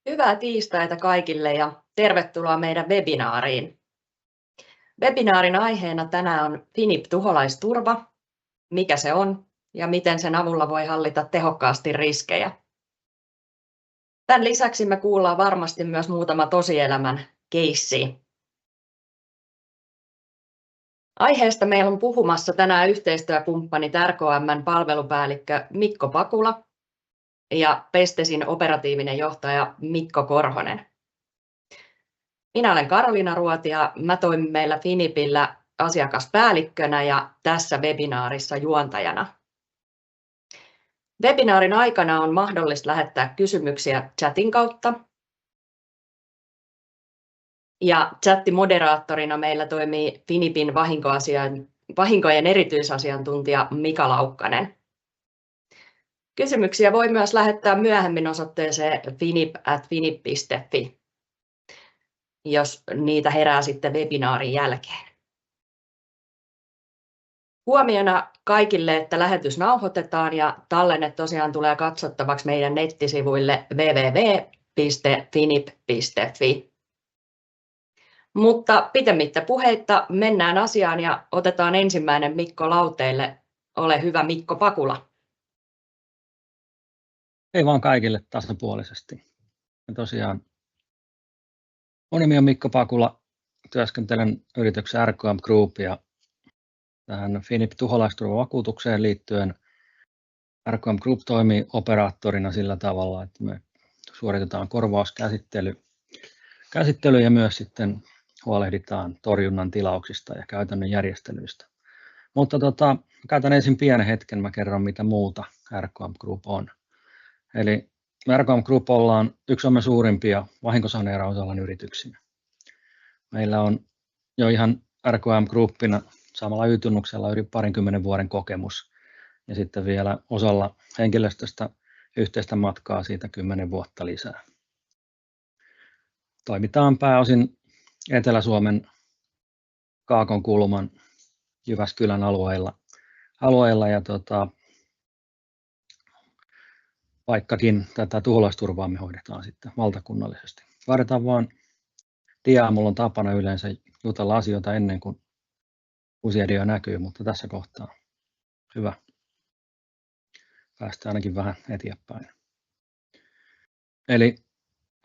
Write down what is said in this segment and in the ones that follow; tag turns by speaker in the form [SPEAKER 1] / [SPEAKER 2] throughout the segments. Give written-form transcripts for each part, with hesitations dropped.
[SPEAKER 1] Hyvää tiistaita kaikille ja tervetuloa meidän webinaariin. Webinaarin aiheena tänään on Finip-tuholaisturva, mikä se on ja miten sen avulla voi hallita tehokkaasti riskejä. Tämän lisäksi me kuullaan varmasti myös muutama tosielämän keissi. Aiheesta meillä on puhumassa tänään yhteistyökumppani RKM:n palvelupäällikkö Mikko Pakula ja Pestesin operatiivinen johtaja Mikko Korhonen. Minä olen Karoliina Ruoti ja mä toimin meillä Finipillä asiakaspäällikkönä ja tässä webinaarissa juontajana. Webinaarin aikana on mahdollista lähettää kysymyksiä chatin kautta. Ja chattimoderaattorina meillä toimii Finipin vahinkojen erityisasiantuntija Mika Laukkanen. Kysymyksiä voi myös lähettää myöhemmin osoitteeseen finip@finip.fi. jos niitä herää sitten webinaarin jälkeen. Huomiona kaikille, että lähetys nauhoitetaan ja tallenne tosiaan tulee katsottavaksi meidän nettisivuille www.finip.fi. Mutta pitemmittä puheitta mennään asiaan ja otetaan ensimmäinen Mikko lauteille. Ole hyvä Mikko Pakula.
[SPEAKER 2] Ei vaan kaikille tasapuolisesti. Ja tosiaan mun nimi on Mikko Pakula, työskentelen yrityksen RKM Group ja tähän Finip-tuholaisturvavakuutukseen liittyen RKM Group toimii operaattorina sillä tavalla, että me suoritetaan korvauskäsittely ja myös sitten huolehditaan torjunnan tilauksista ja käytännön järjestelyistä. Mutta käytän ensin pienen hetken, mä kerron mitä muuta RKM Group on. Eli RKM Group ollaan yksi Suomen suurimpia vahinkosaneerausalan yrityksiä. Meillä on jo ihan RKM Groupina samalla Y-tunnuksella yli 20 vuoden kokemus ja sitten vielä osalla henkilöstöstä yhteistä matkaa siitä 10 vuotta lisää. Toimitaan pääosin Etelä-Suomen Kaakonkulman Jyväskylän alueilla ja vaikkakin tätä tuholaisturvaa me hoidetaan sitten valtakunnallisesti. Vaaditaan vaan diaa, mulla on tapana yleensä jutella asioita ennen kuin uusia dioja näkyy, mutta tässä kohtaa hyvä. Päästään ainakin vähän eteenpäin. Eli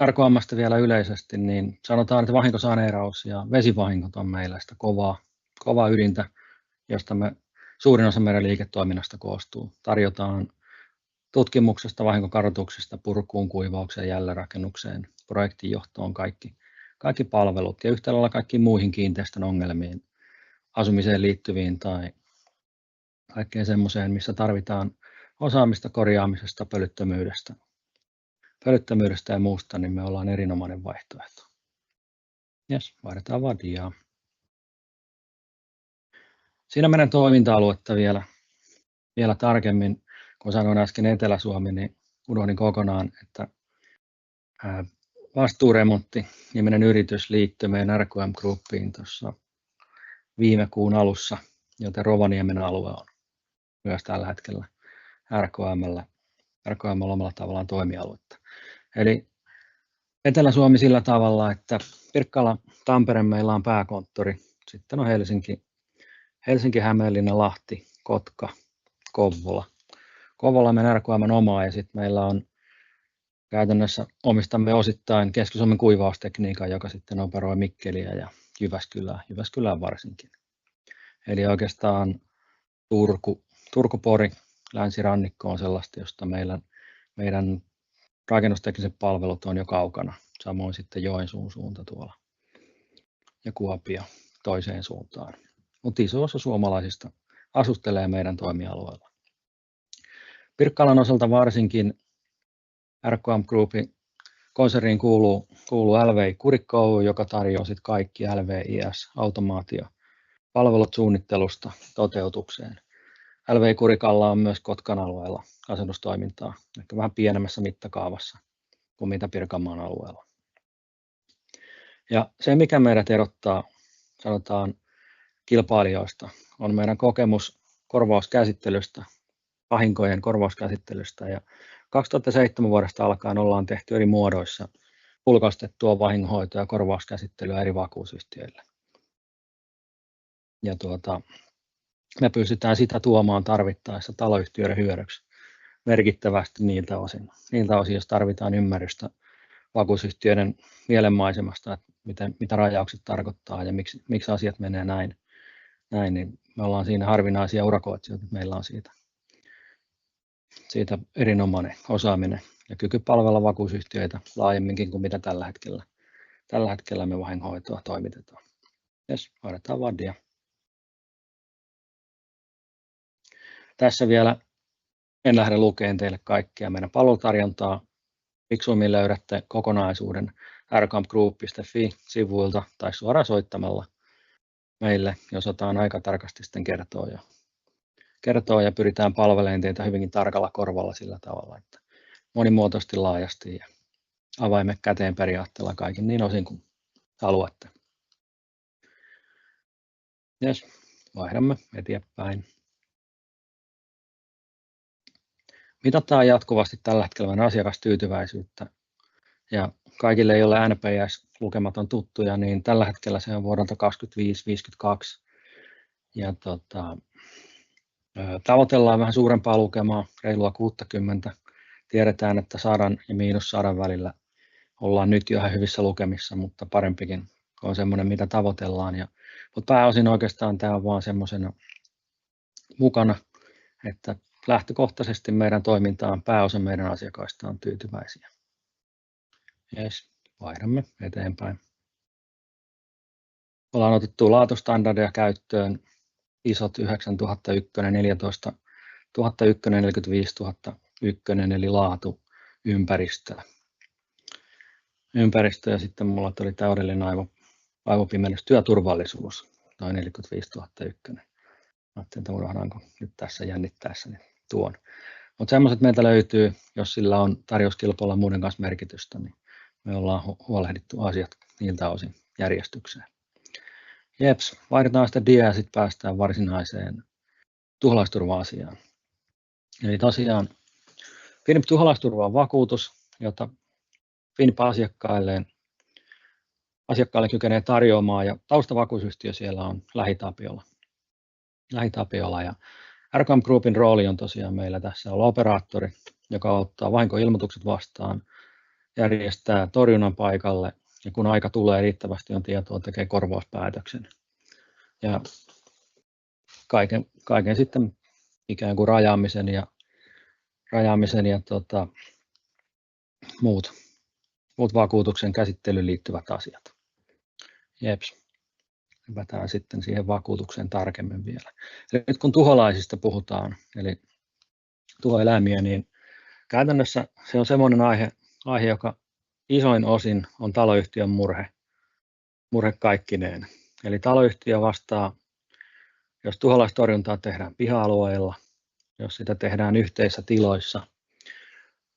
[SPEAKER 2] RKM:stä vielä yleisesti, niin sanotaan, että vahinkosaneeraus ja vesivahingot on meillä sitä kovaa ydintä, josta me suurin osa meidän liiketoiminnasta koostuu. Tarjotaan tutkimuksesta, vahinkokartoituksesta, purkuun, kuivaukseen, jälleenrakennukseen, projektinjohtoon kaikki palvelut ja yhtä lailla kaikkiin muihin kiinteistön ongelmiin, asumiseen liittyviin tai kaikkeen semmoiseen, missä tarvitaan osaamista korjaamisesta, pölyttömyydestä ja muusta, niin me ollaan erinomainen vaihtoehto. Jes, vaihdetaan vaan diaa. Siinä meidän toiminta-aluetta vielä tarkemmin. Kun sanoin äsken Etelä-Suomi, niin unohdin kokonaan, että Vastuuremontti-niminen yritys liittyi meidän RKM Groupiin tuossa viime kuun alussa, joten Rovaniemen alue on myös tällä hetkellä RKM omalla tavallaan toimialuetta. Eli Etelä-Suomi sillä tavalla, että Pirkkala, Tampere meillä on pääkonttori, sitten on Helsinki, Hämeenlinna, Lahti, Kotka, Kouvola. Kouvola meidän RKM on omaa ja sitten meillä on käytännössä omistamme osittain Keski-Suomen kuivaustekniikan, joka sitten operoi Mikkeliä ja Jyväskylää varsinkin. Eli oikeastaan Turku-Pori, länsirannikko on sellaista, josta meidän rakennustekniset palvelut on jo kaukana. Samoin sitten Joensuun suunta tuolla ja Kuopio toiseen suuntaan. Mutta iso osa suomalaisista asustelee meidän toimialueella. Pirkkalan osalta varsinkin RKM Groupin konserniin kuuluu LVI Kurikko Oy, joka tarjoaa sitten kaikki LVIS-automaatio palvelut suunnittelusta toteutukseen. LVI Kurikalla on myös Kotkan alueella asennustoimintaa, ehkä vähän pienemmässä mittakaavassa kuin mitä Pirkanmaan alueella. Ja se, mikä meidät erottaa, sanotaan kilpailijoista, on meidän kokemus korvauskäsittelystä, vahinkojen korvauskäsittelystä. Ja 2007 vuodesta alkaen ollaan tehty eri muodoissa ulkoistettua vahingonhoitoa ja korvauskäsittelyä eri vakuusyhtiöille. Ja me pystytään sitä tuomaan tarvittaessa taloyhtiöiden hyödyksi merkittävästi niiltä osin, jos tarvitaan ymmärrystä vakuusyhtiöiden mielenmaisemasta, että mitä rajaukset tarkoittaa ja miksi asiat menee näin, niin me ollaan siinä harvinaisia urakoitsijoita, että meillä on siitä erinomainen osaaminen ja kyky palvella vakuusyhtiöitä laajemminkin kuin mitä tällä hetkellä me vahingonhoitoa toimitetaan. Jes, vaihdetaan vadia. Tässä vielä en lähde lukemaan teille kaikkea meidän palvelutarjontaa. Fiksuimmin löydätte kokonaisuuden rkampgroup.fi-sivuilta tai suoraan soittamalla meille, jos otetaan aika tarkasti sitten kertoo ja pyritään palvelemaan teitä hyvinkin tarkalla korvalla sillä tavalla, että monimuotoisesti laajasti ja avaimet käteen periaatteella kaikin niin osin kuin haluatte. Yes, vaihdamme eteenpäin. Mitataan jatkuvasti tällä hetkellä meidän asiakastyytyväisyyttä ja kaikille, joille NPS-lukemat on tuttuja, niin tällä hetkellä se on vuodelta 25-52 ja tavoitellaan vähän suurempaa lukemaa, reilua 60. Tiedetään, että 100 ja -100 välillä ollaan nyt jo ihan hyvissä lukemissa, mutta parempikin on semmoinen, mitä tavoitellaan. Mutta pääosin oikeastaan tämä on vaan semmoisena mukana, että lähtökohtaisesti meidän toimintaan pääosa meidän asiakkaista on tyytyväisiä. Jes, vaihdamme eteenpäin. Ollaan otettu laatustandardeja käyttöön, isot 9001, 14 001, 45 001, eli laatuympäristö. Ja sitten mulla tuli täydellinen aivopimennys, työturvallisuus, noin 45 001. Ajattelin, että unohdanko nyt tässä jännittäessä niin tuon. Mutta semmoiset meiltä löytyy, jos sillä on tarjouskilpailulla muiden kanssa merkitystä, niin me ollaan huolehdittu asiat niiltä osin järjestykseen. Jeps, vaihdetaan sitä dia ja sitten päästään varsinaiseen tuholaisturva-asiaan. Eli tosiaan Finip tuholaisturva on vakuutus, jota Finip asiakkaille kykenee tarjoamaan ja taustavakuutusyhtiö siellä on LähiTapiola ja RKM Groupin rooli on tosiaan meillä tässä olla operaattori, joka ottaa vahinkoilmoitukset vastaan, järjestää torjunnan paikalle ja kun aika tulee riittävästi on tietoa, tekee korvauspäätöksen. Ja kaiken sitten ikään kuin rajaamisen ja muut vakuutuksen käsittelyyn liittyvät asiat. Jeps. Hypätään sitten siihen vakuutukseen tarkemmin vielä. Eli nyt kun tuholaisista puhutaan, eli tuhoeläimiä, niin käytännössä se on semmoinen aihe, joka isoin osin on taloyhtiön murhe kaikkineen. Eli taloyhtiö vastaa, jos tuholaistorjuntaa tehdään piha-alueilla, jos sitä tehdään yhteisissä tiloissa,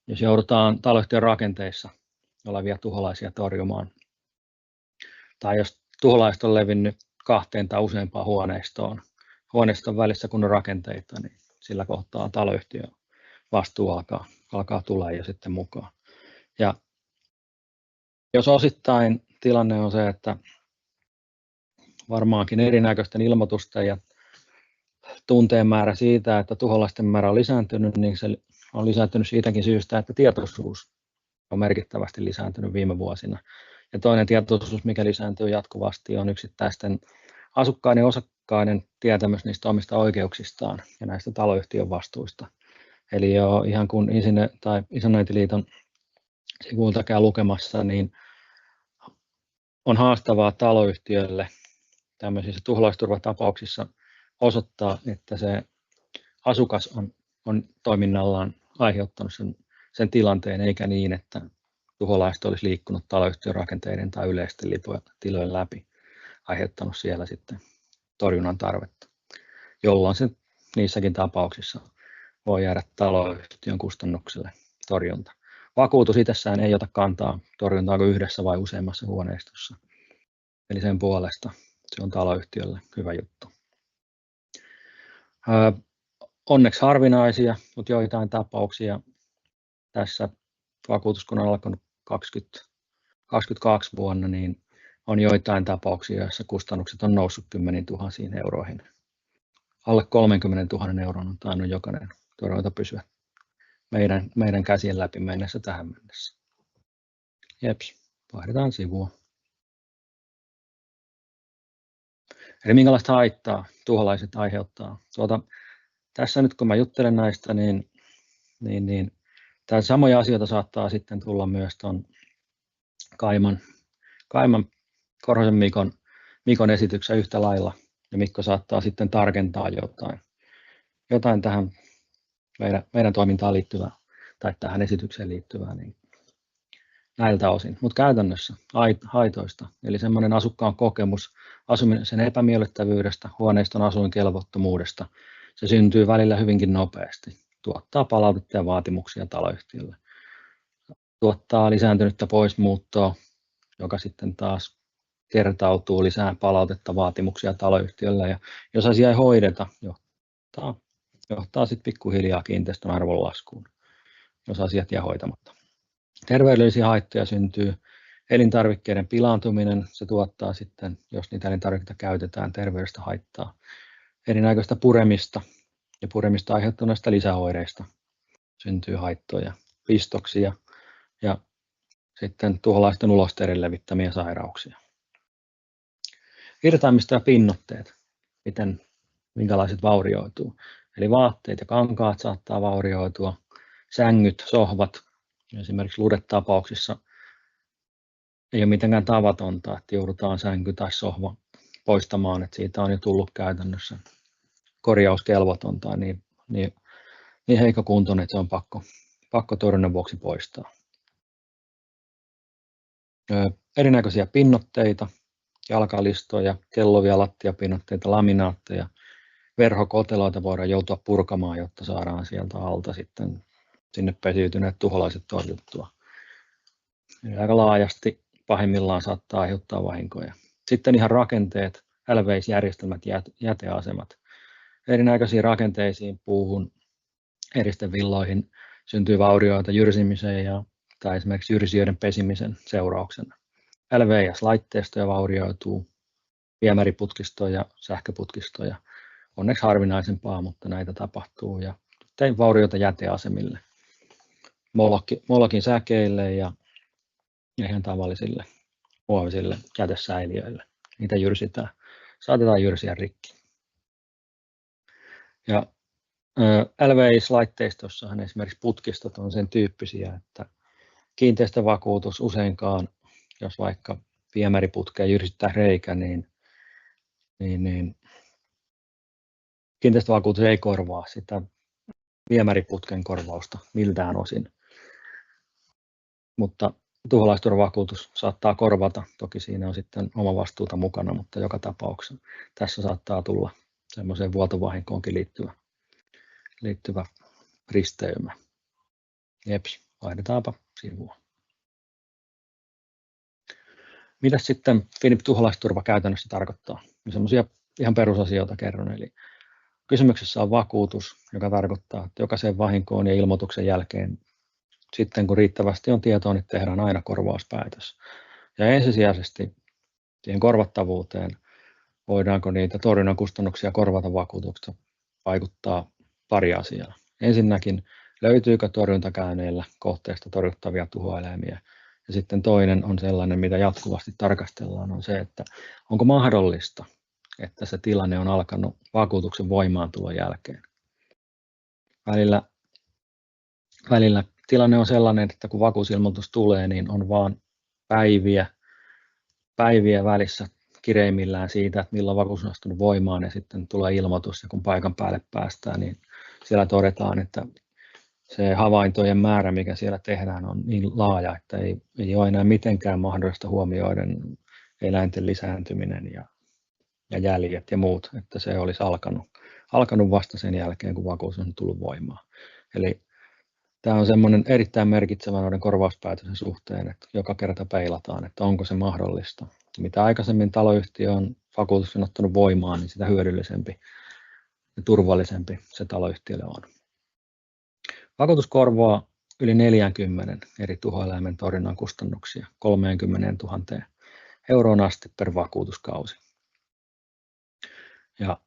[SPEAKER 2] jos joudutaan taloyhtiön rakenteissa olevia tuholaisia torjumaan, tai jos tuholaiset on levinnyt 2 tai useampaan huoneiston välissä kun on rakenteita, niin sillä kohtaa taloyhtiön vastuu alkaa tulla jo sitten mukaan. Ja jos osittain tilanne on se, että varmaankin erinäköisten ilmoitusten ja tunteen määrä siitä, että tuholaisten määrä on lisääntynyt, niin se on lisääntynyt siitäkin syystä, että tietoisuus on merkittävästi lisääntynyt viime vuosina. Ja toinen tietoisuus, mikä lisääntyy jatkuvasti, on yksittäisten asukkaiden ja osakkaiden tietämys niistä omista oikeuksistaan ja näistä taloyhtiön vastuista. Eli jo ihan kun Isännöintiliiton sivuilta käy lukemassa, niin on haastavaa taloyhtiölle tämmöisissä tuholaisturvatapauksissa osoittaa, että se asukas on toiminnallaan aiheuttanut sen tilanteen, eikä niin, että tuholaiset olisi liikkunut taloyhtiön rakenteiden tai yleisten tilojen läpi, aiheuttanut siellä sitten torjunnan tarvetta, jolloin se niissäkin tapauksissa voi jäädä taloyhtiön kustannukselle torjunta. Vakuutus itsessään ei ota kantaa torjuntaako yhdessä vai useammassa huoneistossa, eli sen puolesta se on taloyhtiölle hyvä juttu. Onneksi harvinaisia, mutta joitain tapauksia tässä vakuutus, kun on alkanut 2022 vuonna niin on joitain tapauksia, joissa kustannukset on noussut 10 000 euroihin. Alle 30 000 euron on tainnut jokainen torjunta pysyä meidän käsien läpi mennessä tähän mennessä. Jeps, vaihdetaan sivua. Eli minkälaista haittaa tuholaiset aiheuttaa? Tässä nyt kun mä juttelen näistä, niin samoja asioita saattaa sitten tulla myös tuon Kaiman Korhosen Mikon esityksen yhtä lailla, ja Mikko saattaa sitten tarkentaa jotain tähän meidän toimintaan liittyvää tai tähän esitykseen liittyvää niin näiltä osin. Mutta käytännössä haitoista, eli semmoinen asukkaan kokemus asumisen epämiellyttävyydestä, huoneiston asuinkelvottomuudesta, se syntyy välillä hyvinkin nopeasti, tuottaa palautetta ja vaatimuksia taloyhtiölle, tuottaa lisääntynyttä poismuuttoa, joka sitten taas kertautuu lisää palautetta, vaatimuksia taloyhtiölle, ja jos asia ei hoideta, johtaa sitten pikkuhiljaa kiinteistön arvon laskuun, jos asiat jää hoitamatta. Terveydellisiä haittoja syntyy, elintarvikkeiden pilaantuminen, se tuottaa sitten, jos niitä elintarvikkeita käytetään, terveydestä haittaa, erinäköistä puremista ja puremista aiheuttaneista lisäoireista syntyy haittoja, pistoksia ja sitten tuholaisten ulosteiden levittämiä sairauksia. Irtaimisto ja pinnotteet, minkälaiset vaurioituu. Eli vaatteet ja kankaat saattaa vaurioitua, sängyt, sohvat, esimerkiksi ludetapauksissa ei ole mitenkään tavatonta, että joudutaan sänky tai sohva poistamaan, että siitä on jo tullut käytännössä korjauskelvoton tai niin heikkokuntoinen, että se on pakko torjunnan vuoksi poistaa. Erinäköisiä pinnotteita, jalkalistoja, kellovia lattiapinotteita, laminaatteja, verhokoteloita voidaan joutua purkamaan, jotta saadaan sieltä alta sitten sinne pesiytyneet tuholaiset torjuttua. Eli aika laajasti pahimmillaan saattaa aiheuttaa vahinkoja. Sitten ihan rakenteet, LVIS-järjestelmät, jäteasemat. Erinäköisiin rakenteisiin, puuhun, eristevilloihin syntyy vaurioita jyrsimiseen tai esimerkiksi jyrsijöiden pesimisen seurauksena. LVIS-laitteistoja vaurioituu, viemäriputkistoja, sähköputkistoja. Onneksi harvinaisempaa, mutta näitä tapahtuu. Ja tein vaurioita jäteasemille, Molokin säkeille ja ihan tavallisille muovisille jätesäiliöille. Niitä jyrsitään, saatetaan jyrsiä rikki. Ja LVIS-laitteistossa esimerkiksi putkistot on sen tyyppisiä, että kiinteistövakuutus useinkaan, jos vaikka viemäriputkeen jyrsittää reikä, niin kiinteistövakuutus ei korvaa sitä viemäriputken korvausta miltään osin. Mutta tuholaisturvavakuutus saattaa korvata, toki siinä on sitten oma vastuuta mukana, mutta joka tapauksessa tässä saattaa tulla semmoiseen vuotovahinkoonkin liittyvä risteymä. Jeps, vaihdetaanpa sivua. Mitä sitten FINIP-tuholaisturva käytännössä tarkoittaa? Semmoisia ihan perusasioita kerron. Eli kysymyksessä on vakuutus, joka tarkoittaa, että jokaisen vahinkoon ja ilmoituksen jälkeen sitten kun riittävästi on tietoa, niin tehdään aina korvauspäätös. Ja ensisijaisesti siihen korvattavuuteen, voidaanko niitä torjunnan kustannuksia korvata vakuutuksesta, vaikuttaa pari asiaa. Ensinnäkin, löytyykö torjuntakäynneillä kohteesta torjuttavia tuhoeläimiä. Ja sitten toinen on sellainen, mitä jatkuvasti tarkastellaan, on se, että onko mahdollista, että se tilanne on alkanut vakuutuksen voimaantulon jälkeen. Välillä tilanne on sellainen, että kun vakuusilmoitus tulee, niin on vain päiviä välissä kireimmillään siitä, että milloin vakuus on astunut voimaan, ja sitten tulee ilmoitus, ja kun paikan päälle päästään, niin siellä todetaan, että se havaintojen määrä, mikä siellä tehdään, on niin laaja, että ei ole enää mitenkään mahdollista huomioida eläinten lisääntyminen ja jäljet ja muut, että se olisi alkanut vasta sen jälkeen, kun vakuus on tullut voimaan. Eli tämä on semmoinen erittäin merkitsevä noiden korvauspäätösten suhteen, että joka kerta peilataan, että onko se mahdollista. Mitä aikaisemmin taloyhtiö on vakuutuksen ottanut voimaan, niin sitä hyödyllisempi ja turvallisempi se taloyhtiölle on. Vakuutus korvaa yli 40 eri tuhoeläimen torjunnan kustannuksia 30 000 euroon asti per vakuutuskausi. Ja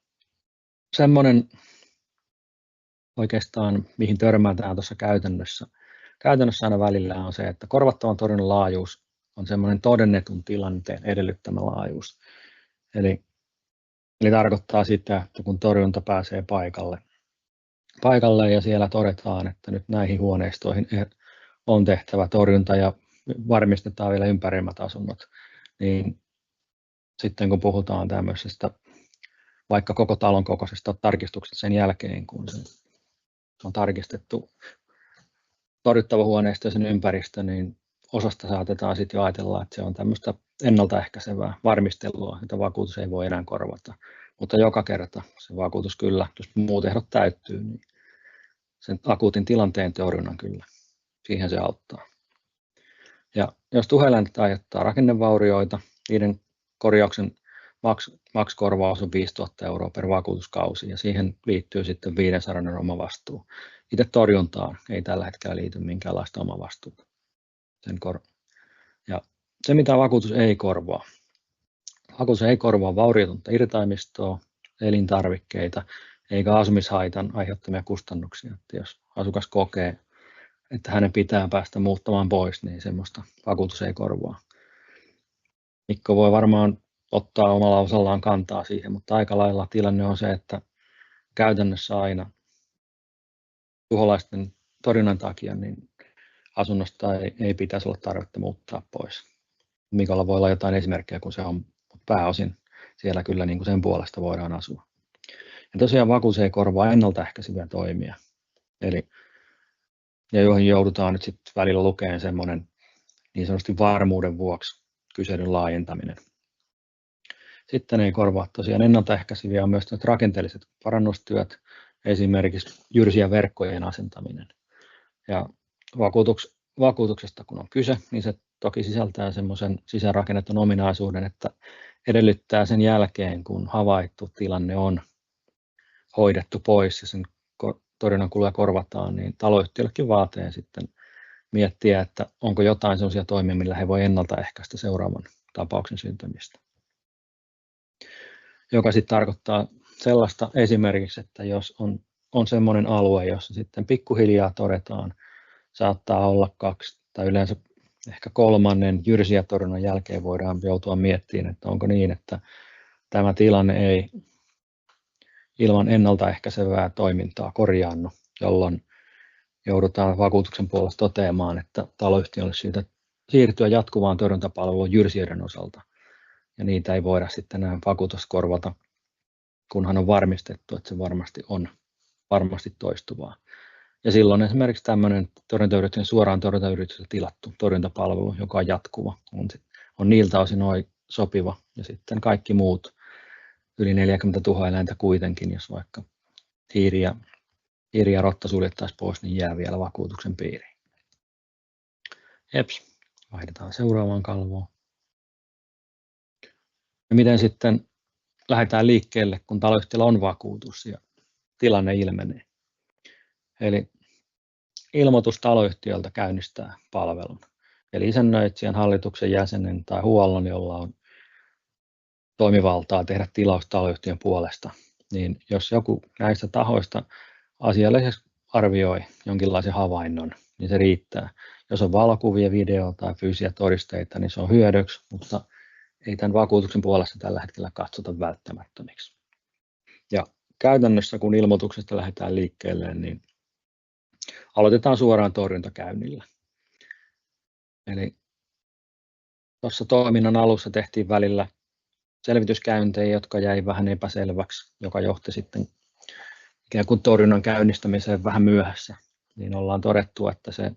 [SPEAKER 2] semmoinen oikeastaan, mihin törmätään tuossa käytännössä aina välillä on se, että korvattavan torjunnan laajuus on semmoinen todennetun tilanteen edellyttämä laajuus. Eli tarkoittaa sitä, että kun torjunta pääsee paikalle ja siellä todetaan, että nyt näihin huoneistoihin on tehtävä torjunta ja varmistetaan vielä ympäröimät asunnot, niin sitten kun puhutaan tämmöisestä vaikka koko talon kokoisesta tarkistuksesta sen jälkeen, kun se on tarkistettu torjuttava huoneisto ja sen ympäristö, niin osasta saatetaan sitten jo ajatella, että se on tämmöistä ennaltaehkäisevää varmistelua, jota vakuutus ei voi enää korvata. Mutta joka kerta se vakuutus kyllä, jos muut ehdot täyttyy, niin sen akuutin tilanteen torjunnan kyllä, siihen se auttaa. Ja jos tuhoeläimet aiheuttaa rakennevaurioita, niiden korjauksen makskorvaus on 5 000 euroa per vakuutuskausi ja siihen liittyy sitten 500 € omavastuu. Itse torjuntaan ei tällä hetkellä liity minkäänlaista omavastuuta. Ja se mitä vakuutus ei korvaa. Vakuutus ei korvaa vaurioitunutta irtaimistoa, elintarvikkeita eikä asumishaitan aiheuttamia kustannuksia. Että jos asukas kokee, että hänen pitää päästä muuttamaan pois, niin semmoista vakuutus ei korvaa. Mikko voi varmaan ottaa omalla osallaan kantaa siihen, mutta aika lailla tilanne on se, että käytännössä aina tuholaisten torjunnan takia niin asunnosta ei pitäisi olla tarvetta muuttaa pois. Mikolla voi olla jotain esimerkkejä, kun se on pääosin siellä kyllä niin kuin sen puolesta voidaan asua. Ja tosiaan vakuus ei korvaa ennaltaehkäiseviä toimia, ja joihin joudutaan nyt sitten välillä lukemaan semmoinen niin sanotusti varmuuden vuoksi kyselyn laajentaminen. Sitten ei korvaa tosiaan ennaltaehkäiseviä on myös rakenteelliset parannustyöt, esimerkiksi jyrsien verkkojen asentaminen. Ja vakuutuksesta kun on kyse, niin se toki sisältää semmoisen sisäänrakennetun ominaisuuden, että edellyttää sen jälkeen, kun havaittu tilanne on hoidettu pois ja sen torjunnan kuluja korvataan, niin taloyhtiöllekin vaatii sitten miettiä, että onko jotain sellaisia toimia, millä he voi ennaltaehkäistä seuraavan tapauksen syntymistä. Joka sitten tarkoittaa sellaista esimerkiksi, että jos on semmoinen alue, jossa sitten pikkuhiljaa todetaan, saattaa olla 2 tai yleensä ehkä 3. jyrsijätorjunnan jälkeen voidaan joutua miettimään, että onko niin, että tämä tilanne ei ilman ennaltaehkäisevää toimintaa korjaannu, jolloin joudutaan vakuutuksen puolesta toteamaan, että taloyhtiön olisi syytä siirtyä jatkuvaan torjuntapalveluun jyrsijöiden osalta. Ja niitä ei voida sitten enää vakuutus korvata, kunhan on varmistettu, että se varmasti on toistuvaa. Ja silloin esimerkiksi tämmöinen torjuntayrityksen suoraan torjuntayritykseltä tilattu torjuntapalvelu, joka on jatkuva, on niiltä osin sopiva. Ja sitten kaikki muut yli 40 tuhoeläintä kuitenkin, jos vaikka hiiri ja rotta suljettaisiin pois, niin jää vielä vakuutuksen piiriin. Jeps, vaihdetaan seuraavaan kalvoon. Ja miten sitten lähdetään liikkeelle, kun taloyhtiöllä on vakuutus ja tilanne ilmenee. Eli ilmoitus taloyhtiöltä käynnistää palvelun. Eli isännöitsijän, hallituksen jäsenen tai huollon, jolla on toimivaltaa tehdä tilaus taloyhtiön puolesta, niin jos joku näistä tahoista asiallisesti arvioi jonkinlaisen havainnon, niin se riittää. Jos on valokuvia, video tai fyysisiä todisteita, niin se on hyödyksi, mutta ei tämän vakuutuksen puolesta tällä hetkellä katsota välttämättömiksi. Ja käytännössä, kun ilmoituksesta lähdetään liikkeelle, niin aloitetaan suoraan torjuntakäynnillä. Eli tuossa toiminnan alussa tehtiin välillä selvityskäyntejä, jotka jäi vähän epäselväksi, joka johti sitten ikään kuin torjunnan käynnistämiseen vähän myöhässä. Niin ollaan todettu, että se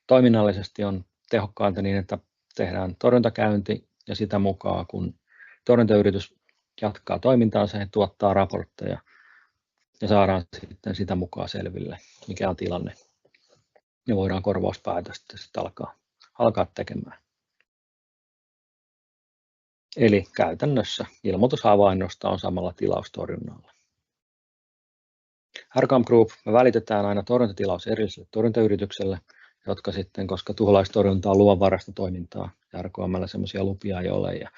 [SPEAKER 2] toiminnallisesti on tehokkainta niin, että tehdään torjuntakäynti ja sitä mukaan, kun torjuntayritys jatkaa toimintaansa ja tuottaa raportteja ja saadaan sitten sitä mukaan selville, mikä on tilanne. Ja voidaan korvauspäätöstä sitten alkaa tekemään. Eli käytännössä ilmoitus havainnosta on samalla tilaustorjunnalla. RCAM Group me välitetään aina torjuntatilaus erilliselle torjuntayritykselle, jotka sitten, koska tuholaistorjunta on luvanvaraista toimintaa, ja RKM:llä semmoisia lupia ei ole. Ja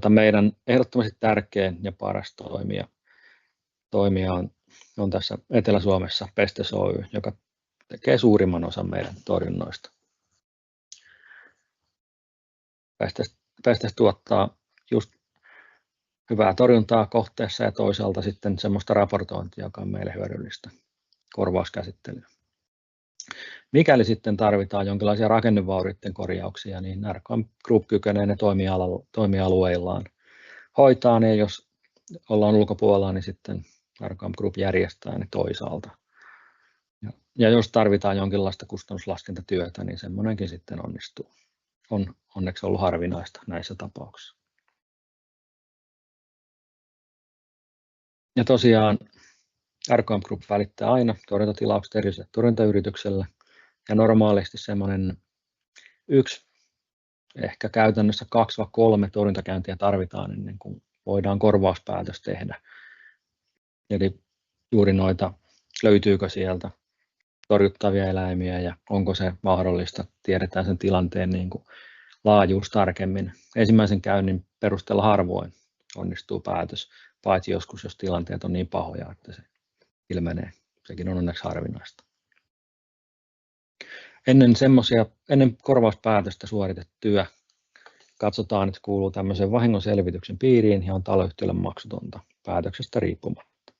[SPEAKER 2] meidän ehdottomasti tärkein ja paras toimija on tässä Etelä-Suomessa Pestes Oy, joka tekee suurimman osan meidän torjunnoista. Pestes tuottaa just hyvää torjuntaa kohteessa ja toisaalta sitten semmoista raportointia, joka on meille hyödyllistä korvauskäsittelyä. Mikäli sitten tarvitaan jonkinlaisia rakennevaurioiden korjauksia, niin RKM Group kykenee ne toimialueillaan hoitaa ne, jos ollaan ulkopuolella, niin sitten RKM Group järjestää ne toisaalta. Ja jos tarvitaan jonkinlaista kustannuslaskentatyötä, niin semmoinenkin sitten onnistuu. On onneksi ollut harvinaista näissä tapauksissa. Ja tosiaan RKM Group välittää aina torjuntatilaukset erilliselle torjuntayritykselle, ja normaalisti semmoinen 1, ehkä käytännössä 2-3 torjuntakäyntiä tarvitaan ennen kuin voidaan korvauspäätös tehdä. Eli juuri noita, löytyykö sieltä torjuttavia eläimiä ja onko se mahdollista, tiedetään sen tilanteen niin kuin laajuus tarkemmin. Ensimmäisen käynnin perusteella harvoin onnistuu päätös, paitsi joskus, jos tilanteet on niin pahoja, että se ilmenee. Sekin on onneksi harvinaista. Ennen korvauspäätöstä suoritettu työ katsotaan, että kuuluu tämmöisen vahingonselvityksen piiriin ja on taloyhtiölle maksutonta päätöksestä riippumatta.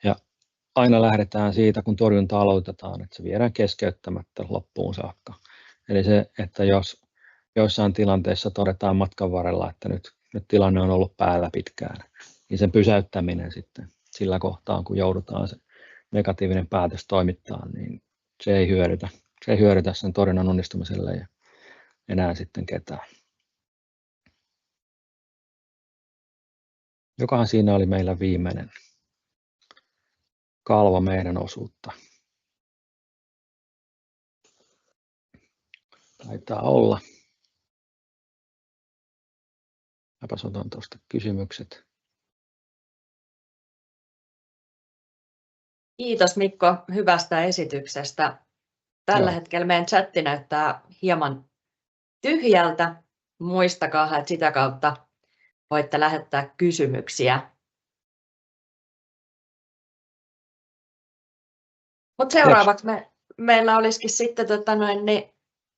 [SPEAKER 2] Ja aina lähdetään siitä, kun torjunta aloitetaan, että se viedään keskeyttämättä loppuun saakka. Eli se, että jos joissain tilanteissa todetaan matkan varrella, että nyt tilanne on ollut päällä pitkään, niin sen pysäyttäminen sitten sillä kohtaa, kun joudutaan se negatiivinen päätös toimittaa, niin se ei hyödytä sen torjunnan onnistumiselle ja enää sitten ketään. Jokahan siinä oli meillä viimeinen kalvo meidän osuutta. Taitaa olla. Mäpäs otan tuosta kysymykset.
[SPEAKER 1] Kiitos Mikko hyvästä esityksestä. Tällä hetkellä meidän chatti näyttää hieman tyhjältä. Muistakaa, että sitä kautta voitte lähettää kysymyksiä. Mutta seuraavaksi meillä olisikin sitten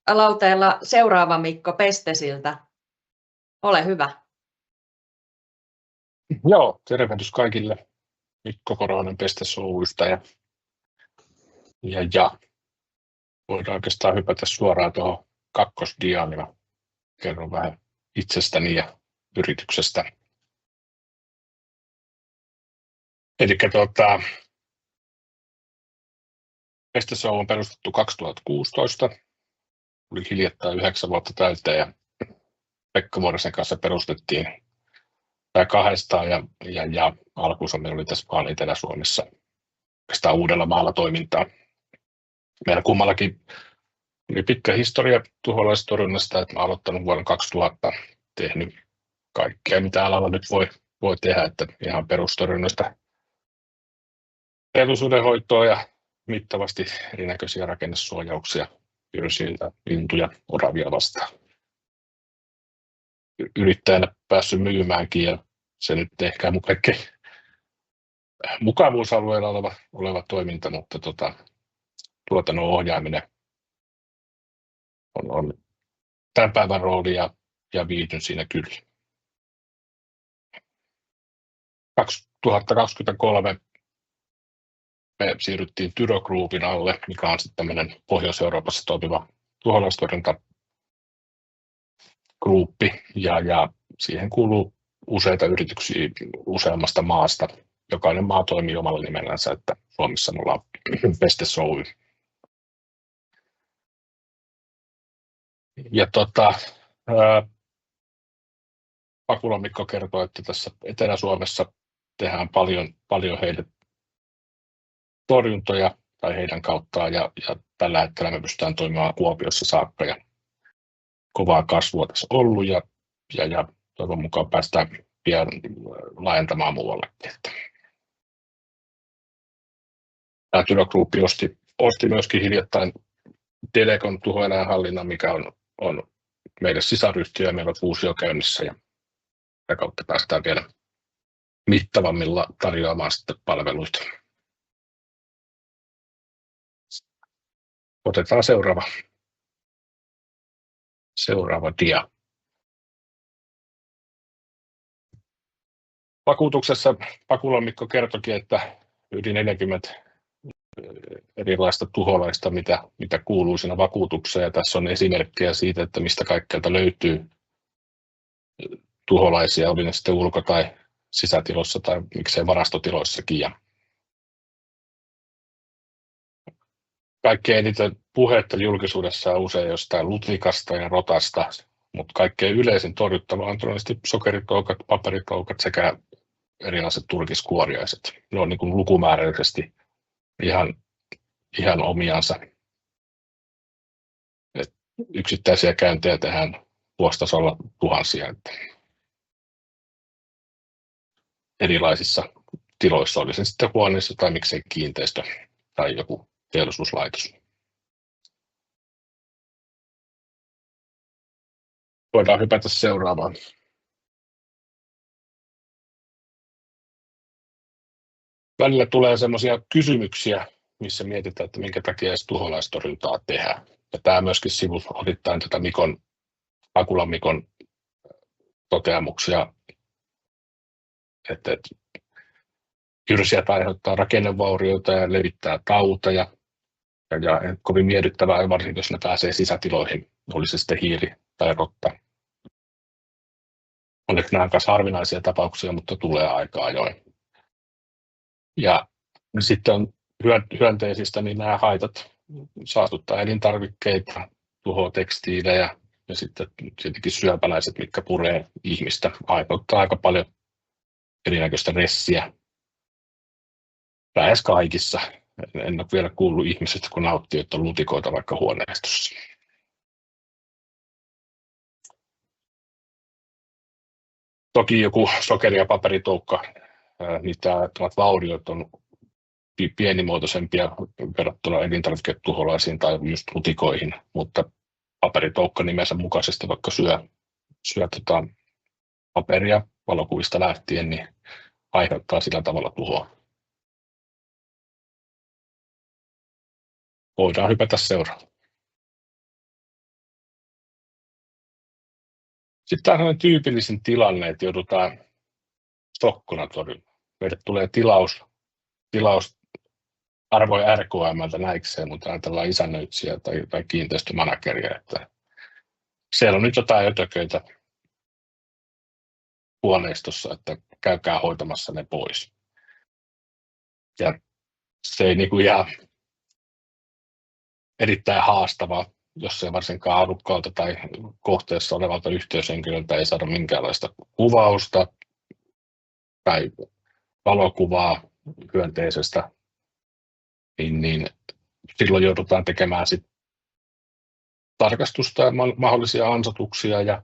[SPEAKER 1] lauteella seuraava Mikko Pestesiltä. Ole hyvä.
[SPEAKER 3] Joo, tervehdys kaikille. Mikko Korhonen Pestes Oy:stä ja voidaan oikeastaan hypätä suoraan tuohon kakkosdiaan ja kerron vähän itsestäni ja yrityksestä. Eli Pestes Oy on perustettu 2016, oli hiljattain 9 vuotta täyteen ja Pekka Vuorisen kanssa perustettiin tämä kahdestaan ja alkuunsa meillä oli tässä vaan Etelä-Suomessa oikeastaan Uudellamaalla toimintaa. Meillä kummallakin oli pitkä historia tuholaistorjunnasta, että mä olen aloittanut vuonna 2000, tehnyt kaikkea mitä alalla nyt voi tehdä, että ihan perustorjunnasta teollisuudenhoitoa ja mittavasti erinäköisiä rakennesuojauksia, jyrsiä, lintuja, oravia vastaan. Yrittäjänä päässyt myymäänkin ja se nyt ehkä mun kaikkein mukavuusalueella oleva toiminta, mutta tuotannon ohjaaminen on tämän päivän rooli ja viihdyn siinä kyllä. 2023 me siirryttiin Tyro Groupin alle, mikä on sitten tämmöinen Pohjois-Euroopassa toimiva tuholaistorjuntagruppi ja siihen kuuluu useita yrityksiä useammasta maasta. Jokainen maa toimii omalla nimellänsä, että Suomessa me ollaan Pestes Oy. Ja Pakulan Mikko kertoi, että tässä Etelä-Suomessa tehdään paljon heidän torjuntoja tai heidän kauttaan ja tällä hetkellä me pystytään toimimaan Kuopiossa saakka ja kovaa kasvua tässä ollut ja toivon mukaan päästään pian laajentamaan muuallekin. Tämä Tyro Group osti myöskin hiljattain Delekon tuhoeläinhallinnan, mikä on meidän sisaryhtiö ja meillä on fuusio käynnissä ja sitä kautta päästään vielä mittavammilla tarjoamaan sitten palveluita. Otetaan seuraava dia. Vakuutuksessa Pakulan Mikko kertoikin, että yli 40 erilaista tuholaista, mitä kuuluu siinä vakuutukseen. Ja tässä on esimerkkejä siitä, että mistä kaikkialta löytyy tuholaisia, oli ne sitten ulko- tai sisätiloissa tai miksei varastotiloissakin. Ja kaikkein eniten puhetta julkisuudessa on usein jostain lutikasta ja rotasta, mutta kaikkein yleisin torjuttava on todennäköisesti sokeritoukat, paperitoukat sekä erilaiset turkiskuoriaiset. Ne on niin kuin lukumääräisesti ihan omiansa. Et yksittäisiä käyntejä tehdään vuositasolla tuhansia. Erilaisissa tiloissa, oli se sitten huoneissa tai miksei kiinteistö tai joku teollisuuslaitos. Voidaan hypätä seuraavaan. Välillä tulee sellaisia kysymyksiä, missä mietitään, että minkä takia edes tuholaistorjuntaa tehdään. Ja tämä myöskin sivusi osittain tätä Pakulan Mikon toteamuksia, että kyrsijät aiheuttaa rakennevaurioita ja levittää tauteja. Ja kovin miellyttävää, varsinkin jos ne pääsee sisätiloihin, oli se sitten hiiri tai rotta. Onneksi nämä on myös harvinaisia tapauksia, mutta tulee aika ajoin. Ja sitten on hyönteisistä, niin nämä haitat saastuttaa elintarvikkeita, tuhoaa tekstiilejä ja sitten tietenkin syöpäläiset, mitkä puree ihmistä, aiheuttaa aika paljon erinäköistä ressiä. Lähes kaikissa. En ole vielä kuullut ihmisistä, kun nauttii, että on lutikoita vaikka huoneistossa. Toki joku sokeri- ja paperitoukka, niitä aiheuttamat vauriot on pienimuotoisempia verrattuna elintarviketuholaisiin tai just lutikoihin, mutta paperitoukka nimensä mukaisesti, vaikka syö paperia valokuvista lähtien, niin aiheuttaa sillä tavalla tuhoa. Voidaan hypätä seuraavaan. Sitten tämä on tyypillisin tilanne, että joudutaan sokkona torjumaan. Meille tulee tilaus arvoja RKM:ltä näikseen, mutta ajatellaan isännöitsijää tai kiinteistömanageria, että siellä on nyt jotain ötököitä huoneistossa, että käykää hoitamassa ne pois. Ja se ei niin kuin jää erittäin haastavaa, jos ei varsinkaan alukkaalta tai kohteessa olevalta yhteyshenkilöltä ei saada minkäänlaista kuvausta tai valokuvaa hyönteisestä, niin silloin joudutaan tekemään sit tarkastusta ja mahdollisia ansotuksia ja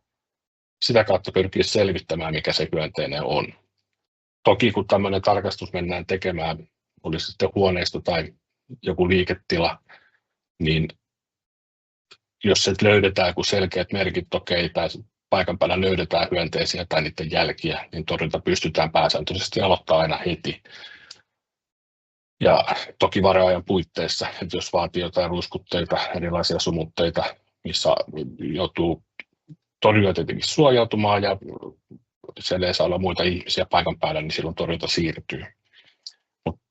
[SPEAKER 3] sitä kautta pyrkiä selvittämään, mikä se hyönteinen on. Toki kun tämmöinen tarkastus mennään tekemään, olisi sitten huoneisto tai joku liiketila, niin jos se löydetään kun selkeät merkit, okei, tai paikan päällä löydetään hyönteisiä tai niiden jälkiä, niin torjunta pystytään pääsääntöisesti aloittamaan aina heti. Ja toki varoajan puitteissa, että jos vaatii jotain ruiskutteita, erilaisia sumutteita, missä joutuu torjunta tietenkin suojautumaan ja siellä ei saa olla muita ihmisiä paikan päällä, niin silloin torjunta siirtyy. Mut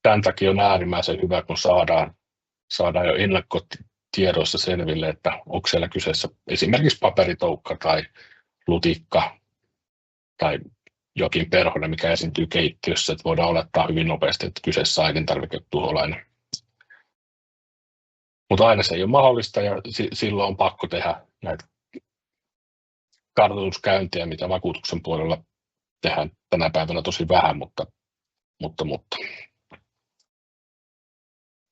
[SPEAKER 3] tämän takia on äärimmäisen hyvä, kun saadaan jo ennakkotiedoissa selville, että onko siellä kyseessä esimerkiksi paperitoukka tai lutikka tai jokin perhonen, mikä esiintyy keittiössä, että voidaan olettaa hyvin nopeasti, että kyseessä on elintarviketuholainen. Mutta aina se ei ole mahdollista ja silloin on pakko tehdä näitä kartoituskäyntejä, mitä vakuutuksen puolella tehdään tänä päivänä tosi vähän, mutta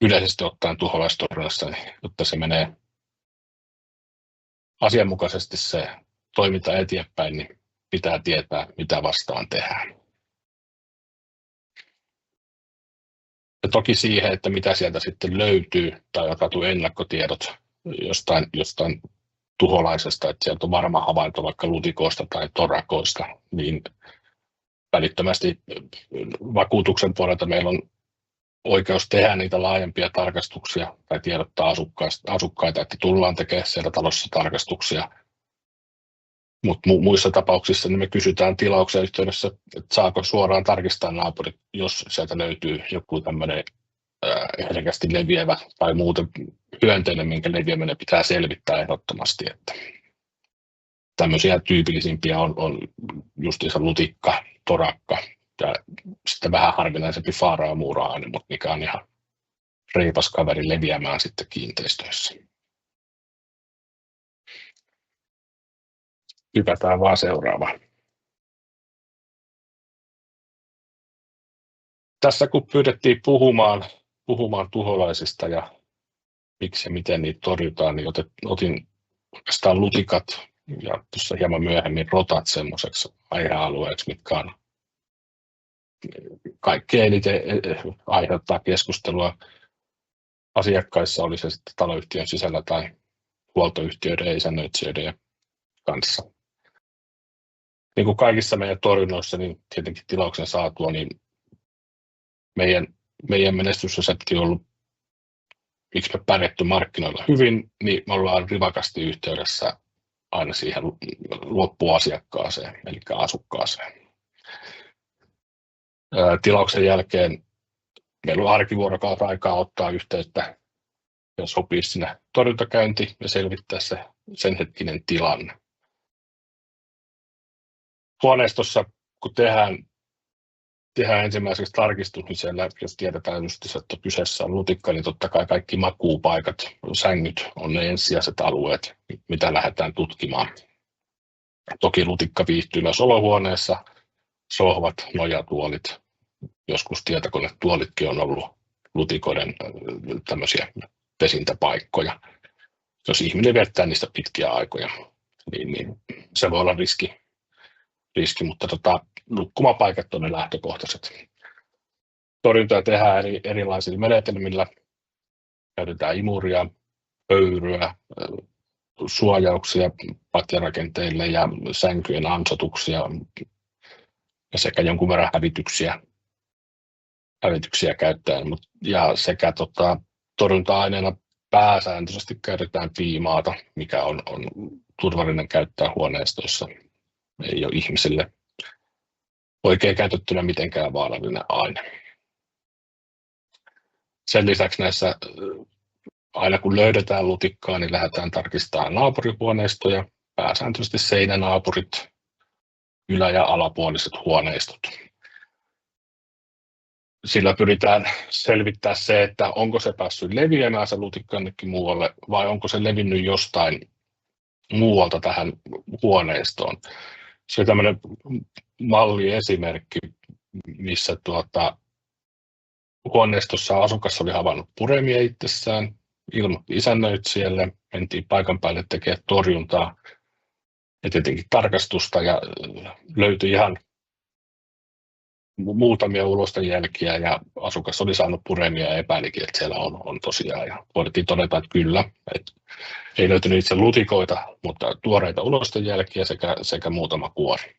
[SPEAKER 3] yleisesti ottaen tuholaistorjunnassa, jotta se menee asianmukaisesti se toiminta eteenpäin, niin pitää tietää, mitä vastaan tehdään. Ja toki siihen, että mitä sieltä sitten löytyy tai on saatu ennakkotiedot jostain tuholaisesta, että sieltä on varma havainto vaikka lutikoista tai torakoista, niin välittömästi vakuutuksen puolelta meillä on oikeus tehdä niitä laajempia tarkastuksia tai tiedottaa asukkaita, että tullaan tekemään siellä talossa tarkastuksia. Mutta muissa tapauksissa niin me kysytään tilauksen yhteydessä, että saako suoraan tarkistaa naapurit, jos sieltä löytyy joku tämmöinen herkästi leviävä tai muuten hyönteinen, minkä leviäminen pitää selvittää ehdottomasti. Että tämmöisiä tyypillisimpiä on justiinsa lutikka, torakka ja sitten vähän harvinaisempi faaraamuurainen, mutta mikä on ihan reipas kaveri leviämään sitten kiinteistöissä. Hypätään vaan seuraavaan. Tässä kun pyydettiin puhumaan tuholaisista ja miksi ja miten niitä torjutaan, niin otin oikeastaan lutikat ja tuossa hieman myöhemmin rotat semmoiseksi aihealueeksi, mitkä on kaikkein eniten aiheuttaa keskustelua asiakkaissa, oli se sitten taloyhtiön sisällä tai huoltoyhtiöiden ja isännöitsijöiden kanssa. Niin kuin kaikissa meidän torjunnoissa, niin tietenkin tilauksen saatua, niin meidän menestysresepti on ollut, miksi me pärjätty markkinoilla hyvin, niin me ollaan rivakasti yhteydessä aina siihen loppuasiakkaaseen, eli asukkaaseen. Tilauksen jälkeen meillä on arkivuorokauden aikaa ottaa yhteyttä ja sopii sinne torjuntakäynti ja selvittää sen hetkinen tilanne. Huoneistossa, kun tehdään ensimmäiseksi tarkistus, niin siellä, jos tiedetään just, että kyseessä on lutikka, niin totta kai kaikki makuupaikat, sängyt on ne ensisijaiset alueet, mitä lähdetään tutkimaan. Toki lutikka viihtyy myös olohuoneessa, sohvat, nojatuolit, joskus tietokonetuolitkin on ollut lutikoiden tämmöisiä pesintäpaikkoja. Jos ihminen viettää niistä pitkiä aikoja, niin se voi olla riski, mutta nukkumapaikat on ne lähtökohtaiset. Torjuntaa tehdään erilaisilla menetelmillä. Käytetään imuria, pöyryä, suojauksia patjarakenteille ja sänkyjen ansotuksia ja sekä jonkun verran hävityksiä käyttäen. Ja sekä torjunta-aineena pääsääntöisesti käytetään piimaata, mikä on turvallinen käyttää huoneistoissa. Ei ole ihmisille oikein käytettynä mitenkään vaarallinen aine. Sen lisäksi näissä, aina kun löydetään lutikkaa, niin lähdetään tarkistamaan naapurihuoneistoja, pääsääntöisesti seinänaapurit, ylä- ja alapuoliset huoneistot. Sillä pyritään selvittämään se, että onko se päässyt leviämään se lutikka jonnekin muualle vai onko se levinnyt jostain muualta tähän huoneistoon. Se on tämmöinen malliesimerkki, missä huoneistossa asukas oli havainnut puremia itsessään, ilmoitti isännöitsijälle, mentiin paikan päälle tekemään torjuntaa ja tietenkin tarkastusta ja löytyi ihan muutamia ulosten jälkiä ja asukas oli saanut puremia ja epäilikin, että siellä on tosiaan. Ja voitiin todeta, että kyllä, että ei löytynyt itse lutikoita, mutta tuoreita ulosten jälkiä sekä muutama kuori.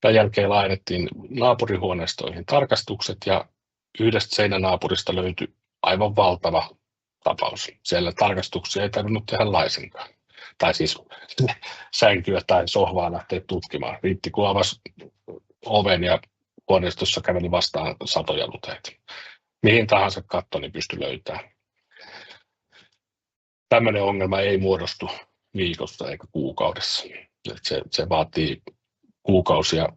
[SPEAKER 3] Tämän jälkeen laajennettiin naapurihuoneistoihin tarkastukset ja yhdestä seinänaapurista löytyi aivan valtava tapaus. Siellä tarkastuksia ei tarvinnut tehdä laisinkaan. Tai siis sänkyä tai sohvaa lähteä tutkimaan. Riitti kun avasi oven ja huoneistossa käveli vastaan satoja luteita. Mihin tahansa katto, niin pystyi löytämään. Tämmöinen ongelma ei muodostu viikossa eikä kuukaudessa. Se vaatii kuukausia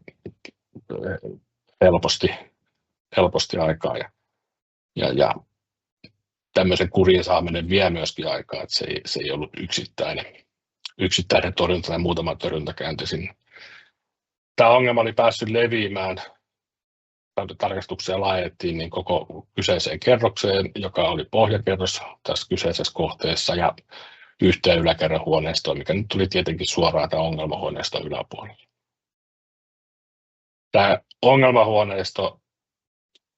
[SPEAKER 3] helposti aikaa ja tämmöisen kuriin saaminen vie myöskin aikaa, että se ei ollut yksittäinen torjunta tai muutama torjuntakäynti sinne. Tämä ongelma oli päässyt leviämään. Tarkastuksia laajennettiin niin koko kyseiseen kerrokseen, joka oli pohjakerros tässä kyseisessä kohteessa ja yhteen yläkerran huoneistoon, mikä nyt tuli tietenkin suoraan tämä ongelmahuoneiston yläpuolelle. Tämä ongelmahuoneisto,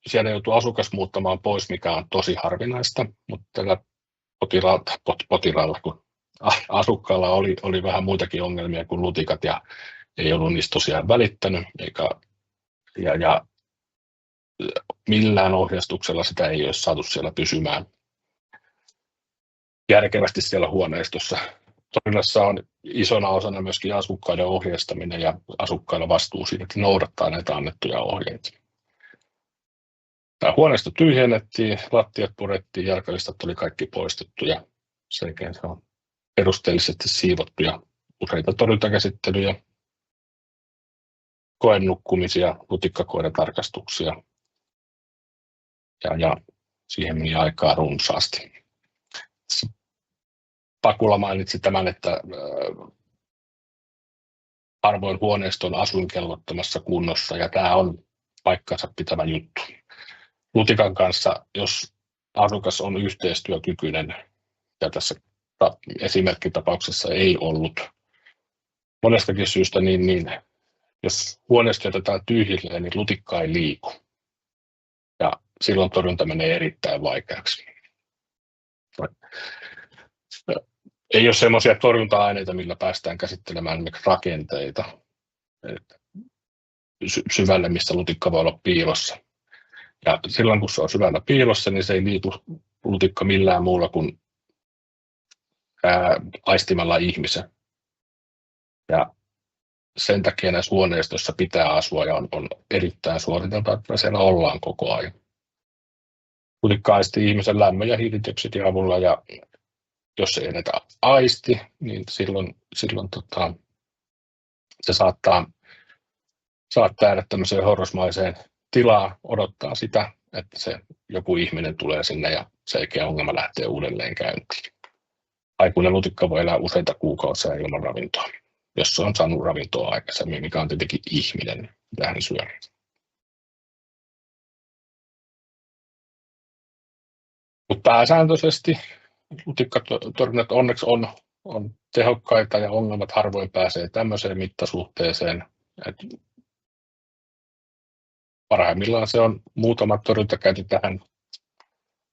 [SPEAKER 3] siellä joutui asukas muuttamaan pois, mikä on tosi harvinaista, mutta tällä potilaalla, kun asukkaalla oli vähän muitakin ongelmia kuin lutikat ja ei ollut niistä tosiaan välittänyt, ja millään ohjastuksella sitä ei olisi saatu siellä pysymään järkevästi siellä huoneistossa. Torninnassa on isona osana myöskin asukkaiden ohjeistaminen ja asukkailla vastuu siitä, että noudattaa näitä annettuja ohjeita. Tämä huoneisto tyhjennettiin, lattiat purettiin, jalkalistat oli kaikki poistettu ja sen jälkeen se on perusteellisesti siivottu ja useita torjuntakäsittelyjä, koennukkumisia, lutikkakoiratarkastuksia ja siihen meni aikaa runsaasti. Pakula mainitsi tämän, että harvoin huoneisto on asuinkelvottomassa kunnossa ja tämä on paikkansa pitävä juttu. Lutikan kanssa, jos asukas on yhteistyökykyinen, ja tässä esimerkkitapauksessa ei ollut monestakin syystä, niin jos huoneisto jätetään tyhjilleen, niin lutikka ei liiku. Ja silloin torjunta menee erittäin vaikeaksi. Ei ole sellaisia torjunta-aineita, millä päästään käsittelemään rakenteita syvälle, missä lutikka voi olla piilossa. Ja silloin, kun se on syvällä piilossa, niin se ei liiku lutikka millään muulla kuin aistimella ihmisen. Ja sen takia näissä huoneistoissa pitää asua ja on erittäin suositeltavaa, että siellä ollaan koko ajan. Lutikka aistii ihmisen lämmön ja hiilidioksidin avulla ja jos ei näitä aisti, niin silloin se saattaa jäädä tämmöiseen horrosmaiseen tilaan, odottaa sitä, että se joku ihminen tulee sinne ja sen jälkeen ongelma lähtee uudelleen käyntiin. Aikuinen lutikka voi elää useita kuukausia ilman ravintoa, jos se on saanut ravintoa aikaisemmin, mikä on tietenkin ihminen, mitä hän syö. Mutta pääsääntöisesti lutikkatorjunnat onneksi on tehokkaita ja ongelmat harvoin pääsee tämmöiseen mittasuhteeseen. Parhaimmillaan se on muutama torjunta käyty tähän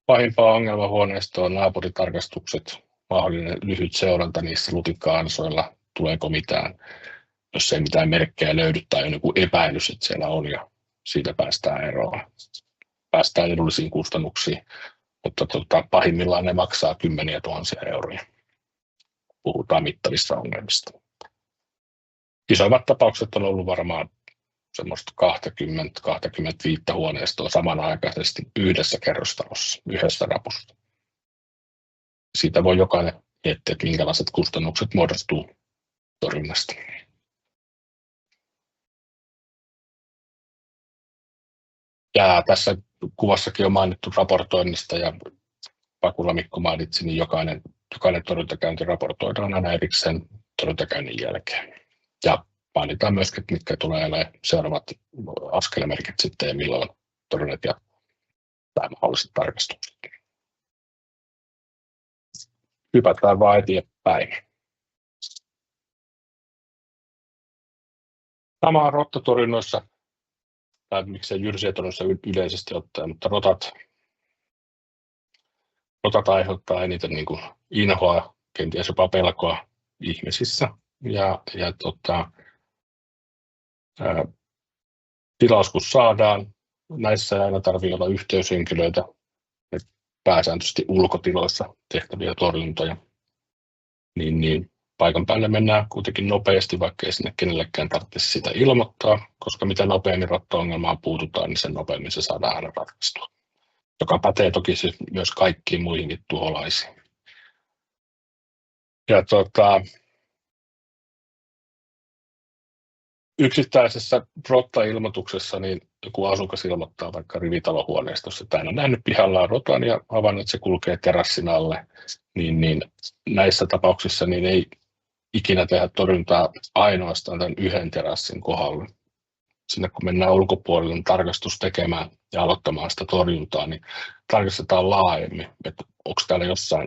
[SPEAKER 3] pahimpaan ongelmahuoneistoon, naapuritarkastukset, mahdollinen lyhyt seuranta niissä lutikka-ansoilla, tuleeko mitään, jos ei mitään merkkejä löydy tai on joku epäilys, että siellä on ja siitä päästään eroon. Päästään edullisiin kustannuksiin, mutta pahimmillaan ne maksaa kymmeniä tuhansia euroja. Puhutaan mittavista ongelmista. Isoimmat tapaukset on ollut varmaan semmoista 20-25 huoneistoa samanaikaisesti yhdessä kerrostalossa, yhdessä rapussa. Siitä voi jokainen miettiä, että minkälaiset kustannukset muodostuu torjunnasta. Ja tässä kuvassakin on mainittu raportoinnista ja Pakula Mikko mainitsi, niin jokainen torjuntakäynti raportoidaan aina erikseen torjuntakäynnin jälkeen. Ja mainitaan myöskin, että mitkä tulee olemaan seuraavat askelmerkit sitten ja milloin torjunnat ja mahdolliset tarkastukset. Hypätään vaan eteenpäin. Sama on rottatorjunnoissa, tai miksei jyrsijätorjunnassa yleisesti ottaen, mutta rotat aiheuttaa eniten niin kuin inhoa, kenties jopa pelkoa ihmisissä. Tilaus kun saadaan, näissä ei aina tarvitse olla yhteyshenkilöitä, pääsääntöisesti ulkotiloissa tehtäviä torjuntoja, niin paikan päälle mennään kuitenkin nopeasti, vaikka ei sinne kenellekään tarvitse sitä ilmoittaa, koska mitä nopeammin rotta-ongelmaan puututaan, niin sen nopeammin se saadaan aina ratkaistua, joka pätee toki siis myös kaikkiin muihinkin tuholaisiin. Ja yksittäisessä rotta-ilmoituksessa niin joku asukas ilmoittaa vaikka rivitalohuoneistossa, että hän on nähnyt pihallaan rotan ja havainnut, että se kulkee terassin alle, niin näissä tapauksissa niin ei ikinä tehdä torjuntaa ainoastaan tämän yhden terassin kohdalla. Sinne kun mennään ulkopuolelle tarkastus tekemään ja aloittamaan sitä torjuntaa, niin tarkastetaan laajemmin, että onko täällä jossain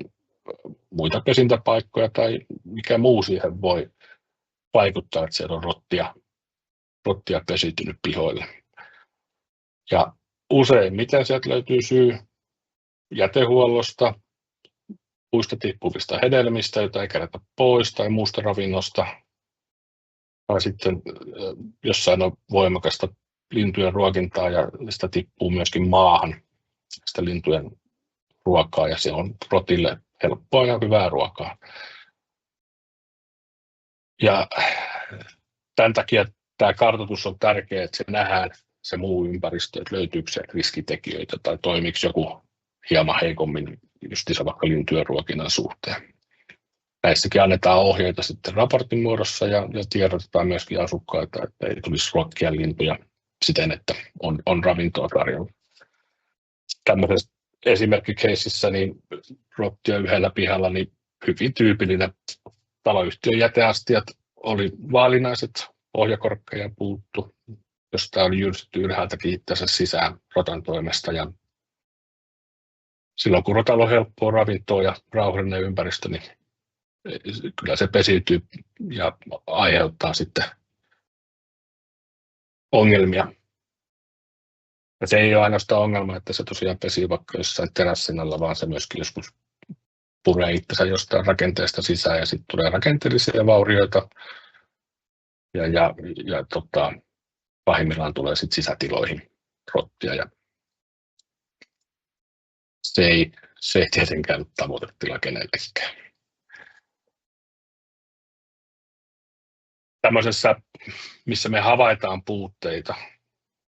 [SPEAKER 3] muita pesintäpaikkoja tai mikä muu siihen voi vaikuttaa, että siellä on rottia pesiytynyt pihoille. Ja Useimmiten sieltä löytyy syy jätehuollosta, puista tippuvista hedelmistä, joita ei kerätä pois, tai muusta ravinnosta. Tai sitten jossain on voimakasta lintujen ruokintaa ja sitä tippuu myöskin maahan sitä lintujen ruokaa, ja se on rotille helppoa ja hyvää ruokaa. Ja tämän takia tämä kartoitus on tärkeä, että se nähdään se muu ympäristö, että löytyykö se riskitekijöitä tai toimiiko joku hieman heikommin justiinsa vaikka lintujen ruokinnan suhteen. Näissäkin annetaan ohjeita sitten raportin muodossa ja tiedotetaan myöskin asukkaita, että ei tulisi ruokkia lintuja siten, että on ravintoa tarjolla. Tämmöisessä esimerkkikeississä niin rottia yhdellä pihalla, niin hyvin tyypillinen taloyhtiön jäteastiat oli vaalinaiset, pohjakorkkeja puuttu, josta oli jyrsitty ylhäältä kiittänsä sisään rotan toimesta. Ja silloin kun rotalla on helppoa ravintoa ja rauhallinen ympäristö, niin kyllä se pesiytyy ja aiheuttaa sitten ongelmia. Ja se ei ole ainoastaan ongelma, että se tosiaan pesii vaikka jossain terassin alla, vaan se myöskin joskus puree itsensä jostain rakenteesta sisään ja sitten tulee rakenteellisia vaurioita ja pahimmillaan tulee sitten sisätiloihin rottia. Ja se ei tietenkään ole tavoitetila kenellekään. Tämmöisessä, missä me havaitaan puutteita,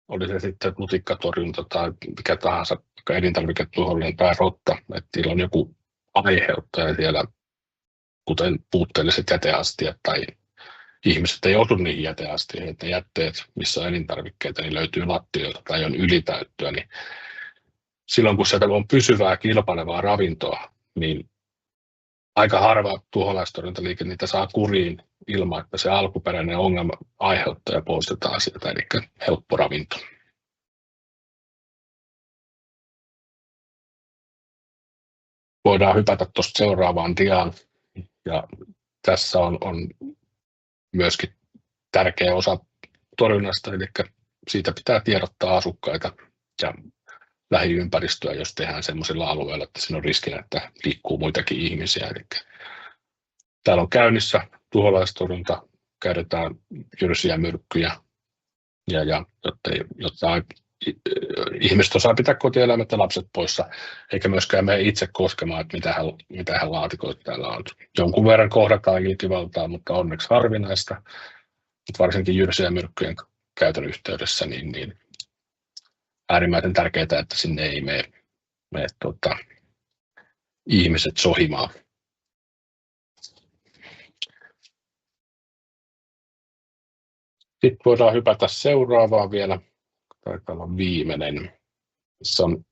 [SPEAKER 3] oli se sitten lutikkatorjunta tai mikä tahansa, elintarviketuhollinen tai rotta, että niillä on joku aiheuttaja siellä, kuten puutteelliset jäteastiat tai ihmiset ei osu niihin jäteastioihin, että jätteet, missä on elintarvikkeita, niin löytyy lattioilta tai on ylitäyttöä, niin silloin kun sieltä on pysyvää kilpailevaa ravintoa, niin aika harva tuholaistorjuntaliike niitä saa kuriin ilman, että se alkuperäinen ongelma aiheuttaja poistetaan sieltä, eli helppo ravinto. Voidaan hypätä tuosta seuraavaan diaan, ja tässä on myöskin tärkeä osa torjunnasta, eli siitä pitää tiedottaa asukkaita ja lähiympäristöä, jos tehdään sellaisilla alueilla, että siinä on riskinä, että liikkuu muitakin ihmisiä. Eli täällä on käynnissä tuholaistorjunta, käytetään jyrsiä myrkkyjä, jotta ihmiset osaa pitää kotieläimet ja lapset poissa, eikä myöskään mene itse koskemaan, että mitä laatikoita täällä on. Jonkun verran kohdataan ilkivaltaa, mutta onneksi harvinaista. Mutta varsinkin jyrsiä myrkkyjen käytön yhteydessä niin äärimmäisen tärkeää, että sinne ei mene ihmiset sohimaan. Sitten voidaan hypätä seuraavaan vielä. Taitaa olla viimeinen, missä on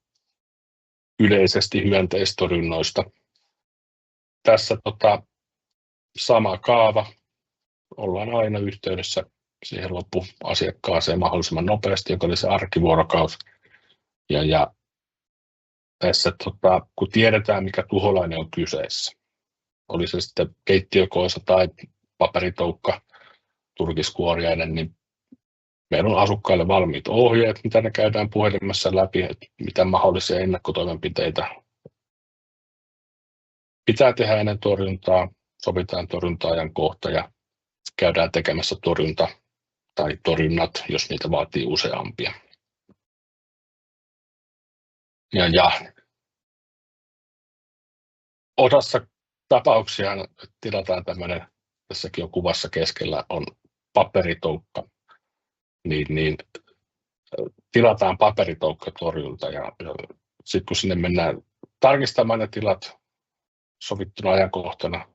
[SPEAKER 3] yleisesti hyönteistorjunnoista. Tässä sama kaava. Ollaan aina yhteydessä siihen loppuasiakkaaseen mahdollisimman nopeasti, joka oli se arkivuorokaus. Ja tässä kun tiedetään, mikä tuholainen on kyseessä, oli se sitten keittiökoisa tai paperitoukka, turkiskuoriainen, niin meillä on asukkaille valmiit ohjeet, mitä ne käydään puhelimessa läpi, että mitä mahdollisia ennakkotoimenpiteitä pitää tehdä ennen torjuntaa, sovitaan torjunta-ajan kohta ja käydään tekemässä torjunta tai torjunnat, jos niitä vaatii useampia. Ja osassa tapauksia tilataan tämmöinen, tässäkin on kuvassa keskellä, on paperitoukka, niin tilataan paperitoukkatorjunta ja sitten kun sinne mennään tarkistamaan ne tilat sovittuna ajankohtana,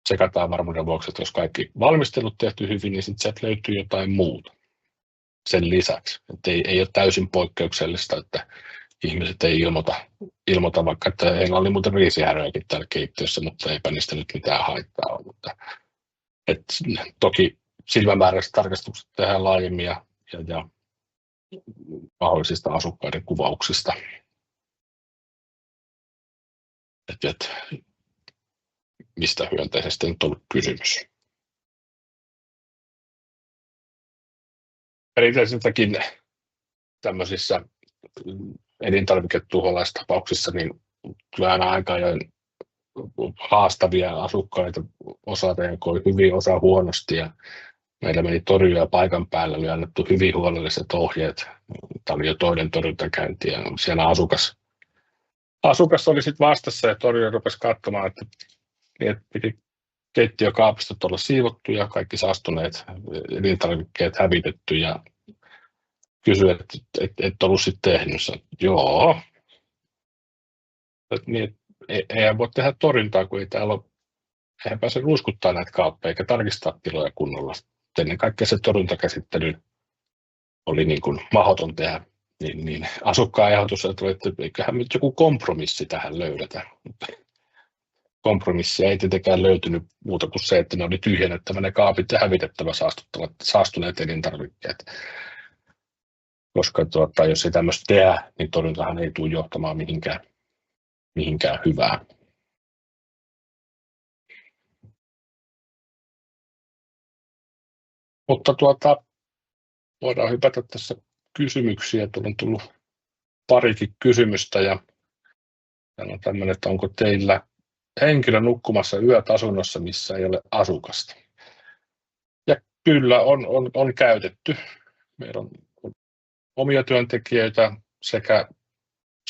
[SPEAKER 3] tsekataan varmuuden vuoksi, että jos kaikki valmistelut tehty hyvin, niin sitten sieltä löytyy jotain muuta sen lisäksi. Että ei ole täysin poikkeuksellista, että ihmiset ei ilmoita vaikka, että heillä oli muuten riisihäröjäkin täällä keittiössä, mutta eipä niistä nyt mitään haittaa ole. Mutta, toki silmämääräiset tarkastukset tehdään laajemmin ja mahdollisista asukkaiden kuvauksista. Mistä hyönteisestä nyt on kysymys. Perinteiseltäkin tämmöisissä elintarviketuholaistapauksissa niin tulee aina aika ajoin haastavia asukkaita, osa reagoi hyvin, osa huonosti ja meillä meni torjuja paikan päällä, oli annettu hyvin huolelliset ohjeet. Tämä oli jo toinen torjuntakäynti ja siellä asukas oli sitten vastassa ja torjuja rupesi katsomaan, että piti keittiökaapistot olla siivottu ja kaikki saastuneet elintarvikkeet hävitetty ja kysyi, että et ollut sitten tehnyt. Joo. Niin, eihän voi tehdä torjuntaa, kun ei täällä ole, eihän pääse ruiskuttaa näitä kaappeja eikä tarkistaa tiloja kunnolla. Ennen kaikkea se torjuntakäsittely oli niin kuin mahdoton tehdä. Niin asukkaan ehdotus, että eiköhän nyt joku kompromissi tähän löydetä. Kompromissia ei tietenkään löytynyt muuta kuin se, että ne oli tyhjennettävä ne kaapit ja hävitettävä saastuneet elintarvikkeet. Koska jos ei tämmöistä tehdä, niin torjuntahan ei tule johtamaan mihinkään hyvää. Mutta voidaan hypätä tässä kysymyksiä. Tuolla on tullut parikin kysymystä ja täällä on tämmöinen, että onko teillä henkilö nukkumassa yöt asunnossa, missä ei ole asukasta? Ja kyllä on käytetty. Meillä on omia työntekijöitä sekä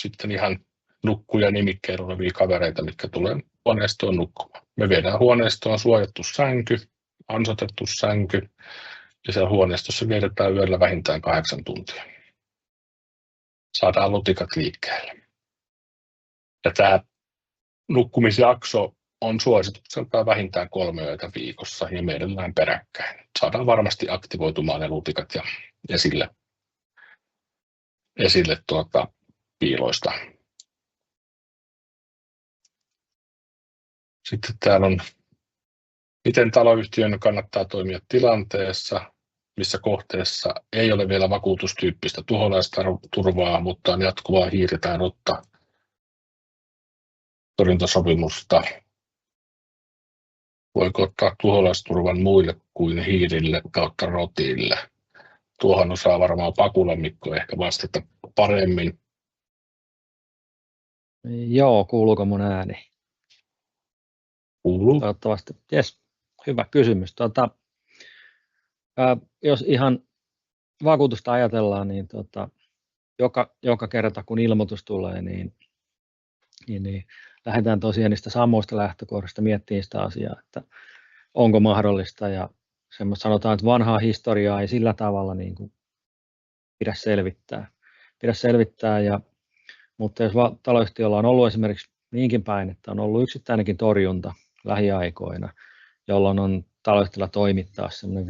[SPEAKER 3] sitten ihan nukkuja nimikkeillä olevia kavereita, mitkä tulee huoneistoon nukkumaan. Me viedään huoneistoon suojattu sänky, ansotettu sänky ja siellä huoneistossa vietetään yöllä vähintään 8 tuntia. Saadaan lutikat liikkeelle. Ja tämä nukkumisjakso on suositukseltaan vähintään 3 yötä viikossa ja mielellään peräkkäin. Saadaan varmasti aktivoitumaan ne lutikat ja esille piiloista. Sitten täällä on, miten taloyhtiön kannattaa toimia tilanteessa, missä kohteessa ei ole vielä vakuutustyyppistä tuholaisturvaa, mutta on jatkuvaa hiiri- tai torjuntasopimusta. Voiko ottaa tuholaisturvan muille kuin hiirille kautta rotille? Tuohon osaa varmaan Pakula Mikko ehkä vastata paremmin.
[SPEAKER 2] Joo, kuuluuko mun ääni?
[SPEAKER 3] Kuuluu.
[SPEAKER 2] Toivottavasti. Jes, hyvä kysymys. Jos ihan vakuutusta ajatellaan, niin joka kerta kun ilmoitus tulee, niin lähdetään tosiaan niistä samoista lähtökohdista miettimään sitä asiaa, että onko mahdollista ja sanotaan, että vanhaa historiaa ei sillä tavalla niin kuin pidä selvittää mutta jos taloyhtiöllä on ollut esimerkiksi niinkin päin, että on ollut yksittäinenkin torjunta lähiaikoina, jolloin on taloyhtiöllä toimittaa semmoinen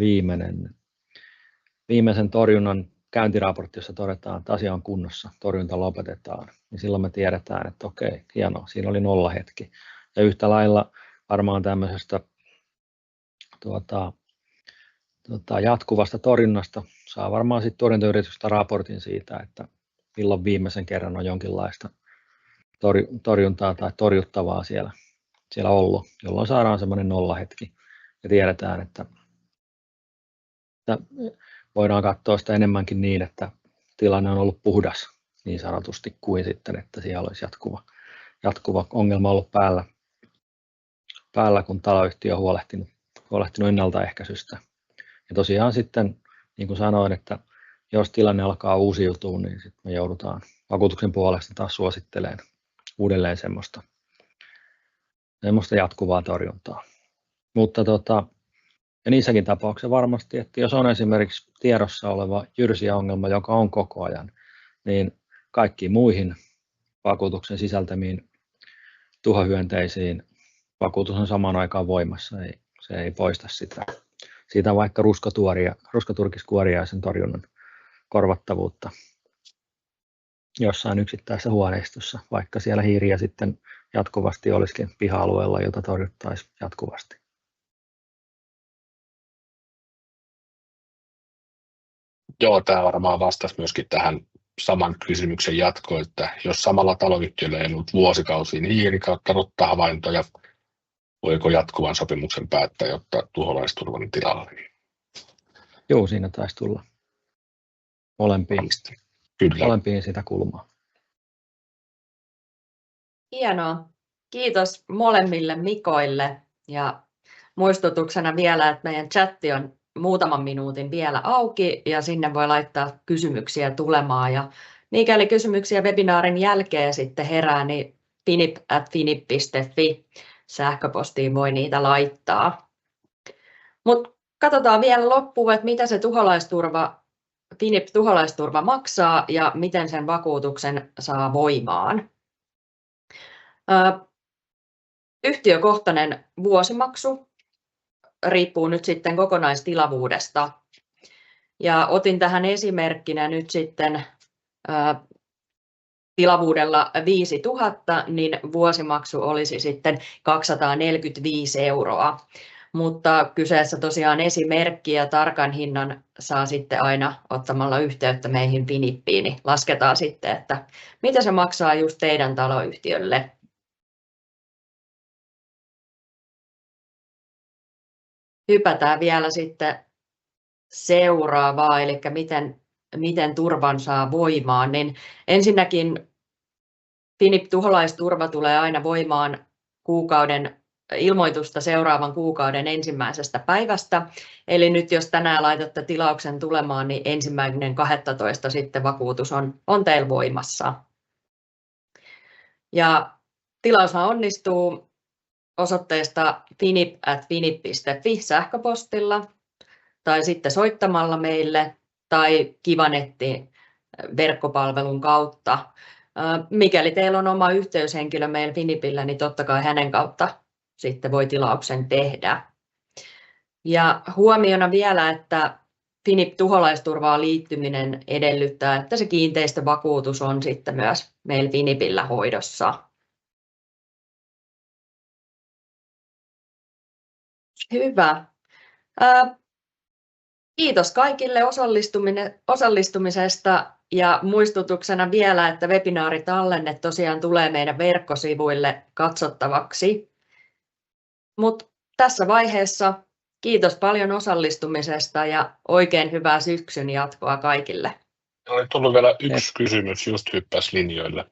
[SPEAKER 2] viimeisen torjunnan käyntiraportti, jossa todetaan, että asia on kunnossa, torjunta lopetetaan, niin silloin me tiedetään, että okei, hienoa, siinä oli nollahetki. Ja yhtä lailla varmaan tämmöisestä jatkuvasta torjunnasta saa varmaan sitten torjuntayrityksestä raportin siitä, että milloin viimeisen kerran on jonkinlaista torjuntaa tai torjuttavaa siellä ollut, jolloin saadaan semmoinen nollahetki ja tiedetään, että voidaan katsoa sitä enemmänkin niin, että tilanne on ollut puhdas niin sanotusti kuin sitten, että siellä olisi jatkuva ongelma ollut päällä kun taloyhtiö on huolehtinut ennaltaehkäisystä. Ja tosiaan sitten, niin kuin sanoin, että jos tilanne alkaa uusiutua, niin sitten me joudutaan vakuutuksen puolesta taas suosittelemaan uudelleen semmoista jatkuvaa torjuntaa. Mutta ja niissäkin tapauksissa varmasti, että jos on esimerkiksi tiedossa oleva jyrsiä-ongelma, joka on koko ajan, niin kaikkiin muihin vakuutuksen sisältämiin tuhohyönteisiin vakuutus on samaan aikaan voimassa, se ei poista sitä. Siitä vaikka ruskoturkiskuoriaisen torjunnan korvattavuutta jossain yksittäisessä huoneistossa, vaikka siellä hiiriä sitten jatkuvasti olisikin piha-alueella, jota torjuttaisiin jatkuvasti.
[SPEAKER 3] Joo, tämä varmaan vastasi myöskin tähän saman kysymyksen jatkoon, että jos samalla taloyhtiöllä ei ollut vuosikausiin hiiri- kautta rottahavaintoja, voiko jatkuvan sopimuksen päättää ottaa tuholaisturvan tilalle?
[SPEAKER 2] Joo, siinä taisi tulla molempiin.
[SPEAKER 3] Kyllä.
[SPEAKER 2] molempiin sitä kulmaa.
[SPEAKER 1] Hienoa. Kiitos molemmille Mikoille ja muistutuksena vielä, että meidän chatti on muutaman minuutin vielä auki ja sinne voi laittaa kysymyksiä tulemaan ja mikäli kysymyksiä webinaarin jälkeen sitten herää, niin finip@finip.fi sähköpostiin voi niitä laittaa. Mutta katsotaan vielä loppuun, että mitä se Finip-tuholaisturva maksaa ja miten sen vakuutuksen saa voimaan. Yhtiökohtainen vuosimaksu riippuu nyt sitten kokonaistilavuudesta. Ja otin tähän esimerkkinä nyt sitten tilavuudella 5 000, niin vuosimaksu olisi sitten 245 €. Mutta kyseessä tosiaan esimerkki ja tarkan hinnan saa sitten aina ottamalla yhteyttä meihin Finippiin, niin lasketaan sitten, että mitä se maksaa just teidän taloyhtiölle. Hypätään vielä sitten seuraavaa, eli miten turvan saa voimaan. Niin ensinnäkin Finip-tuholaisturva tulee aina voimaan ilmoitusta seuraavan kuukauden ensimmäisestä päivästä. Eli nyt jos tänään laitatte tilauksen tulemaan, niin 1.12. sitten vakuutus on teillä voimassa. Ja tilaushan onnistuu osoitteesta finip@finip.fi sähköpostilla tai sitten soittamalla meille tai Kivanetti verkkopalvelun kautta. Mikäli teillä on oma yhteyshenkilö meillä Finipillä, niin totta kai hänen kautta sitten voi tilauksen tehdä. Ja huomiona vielä, että Finip-tuholaisturvaan liittyminen edellyttää, että se kiinteistövakuutus on sitten myös meillä Finipillä hoidossa. Hyvä. Kiitos kaikille osallistumisesta ja muistutuksena vielä, että webinaaritallenne tosiaan tulee meidän verkkosivuille katsottavaksi. Mutta tässä vaiheessa kiitos paljon osallistumisesta ja oikein hyvää syksyn jatkoa kaikille.
[SPEAKER 3] Oli tullut vielä yksi kysymys, just hyppäsi linjoille.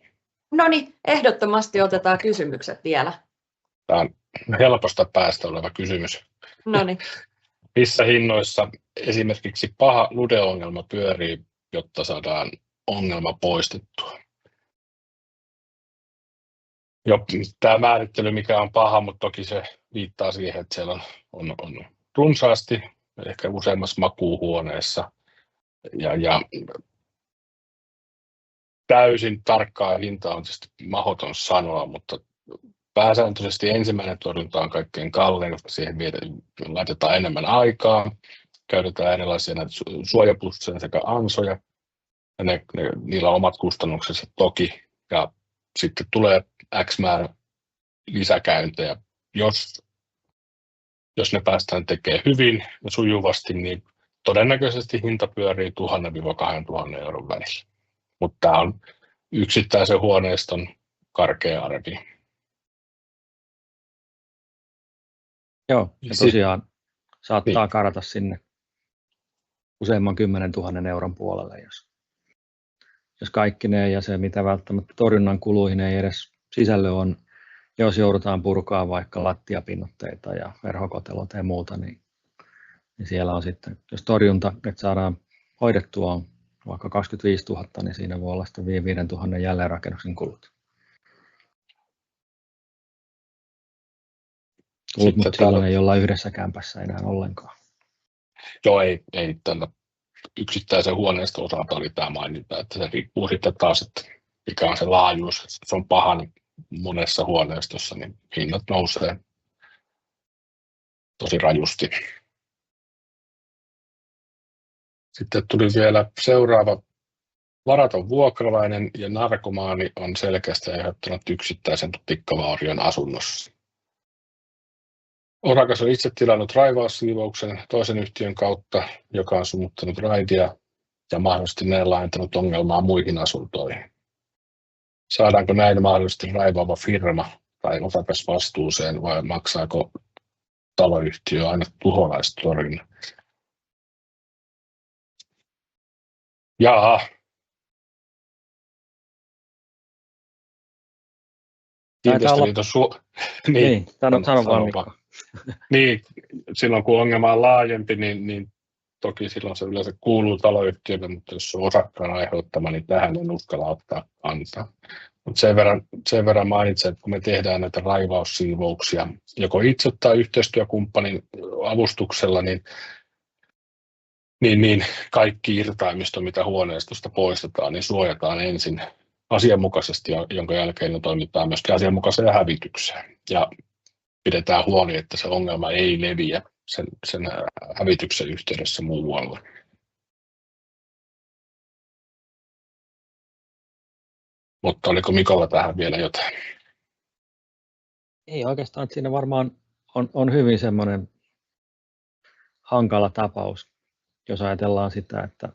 [SPEAKER 1] No niin, ehdottomasti otetaan kysymykset vielä.
[SPEAKER 3] Tämä on helposta päästä oleva kysymys.
[SPEAKER 1] No niin.
[SPEAKER 3] Missä hinnoissa esimerkiksi paha LUDE-ongelma pyörii, jotta saadaan ongelma poistettua? Tämä määrittely, mikä on paha, mutta toki se viittaa siihen, että siellä on runsaasti, ehkä useammassa makuuhuoneessa. Ja täysin tarkkaa hintaa on tietysti mahdoton sanoa, mutta pääsääntöisesti ensimmäinen torjunta on kaikkein kallein, koska siihen laitetaan enemmän aikaa. Käytetään erilaisia suojapusseja sekä ansoja. Ja niillä on omat kustannuksensa toki. Ja sitten tulee X määrä lisäkäyntejä. Jos ne päästään tekemään hyvin ja sujuvasti, niin todennäköisesti hinta pyörii 1 000–2 000 € välillä. Mutta tämä on yksittäisen huoneiston karkea arvio.
[SPEAKER 2] Joo, ja tosiaan saattaa karata sinne useamman 10 000 € puolelle, jos kaikki ne ja se, mitä välttämättä torjunnan kuluihin ei edes sisälly on, jos joudutaan purkaa vaikka lattiapinnoitteita ja verhokoteloita ja muuta, niin siellä on sitten, jos torjunta että saadaan hoidettua vaikka 25 000, niin siinä voi olla sitten 5 000 jälleenrakennuksen kulut. Mutta silloin ei olla yhdessä kämpässä enää ollenkaan.
[SPEAKER 3] Joo, ei tällä yksittäisen huoneesta osalta oli tämä maininta, että se riippuu sitten taas, että mikä on se laajuus. Että se on pahan monessa huoneistossa, niin hinnat nousee tosi rajusti. Sitten tuli vielä seuraava. Varaton vuokralainen ja narkomaani on selkeästi aiheuttanut yksittäisen tikkavaurion asunnossa. Orakas on itse tilannut raivaussiivouksen toisen yhtiön kautta, joka on sumuttanut raidia ja mahdollisesti näin laajentanut ongelmaa muihin asuntoihin. Saadaanko näin mahdollisesti raivaava firma tai osakas vastuuseen vai maksaako taloyhtiö aina tuholaistorjunnan? Jaa, Kiinteistöliiton
[SPEAKER 2] niin, sano vaan Mikko.
[SPEAKER 3] Niin, silloin kun ongelma on laajempi, niin toki silloin se yleensä kuuluu taloyhtiölle, mutta jos se on osakkaan aiheuttama, niin tähän en uskalla ottaa kantaa. Mutta sen verran mainitsen, että kun me tehdään näitä raivaussiivouksia, joko itse tai yhteistyökumppanin avustuksella, niin kaikki irtaimisto, mitä huoneistosta poistetaan, niin suojataan ensin asianmukaisesti, jonka jälkeen ne toimitaan myöskin asianmukaiseen hävitykseen. Ja pidetään huoli, että se ongelma ei leviä sen hävityksen yhteydessä muualle. Mutta oliko Mikolla tähän vielä jotain?
[SPEAKER 2] Ei oikeastaan, että siinä varmaan on hyvin semmoinen hankala tapaus, jos ajatellaan sitä, että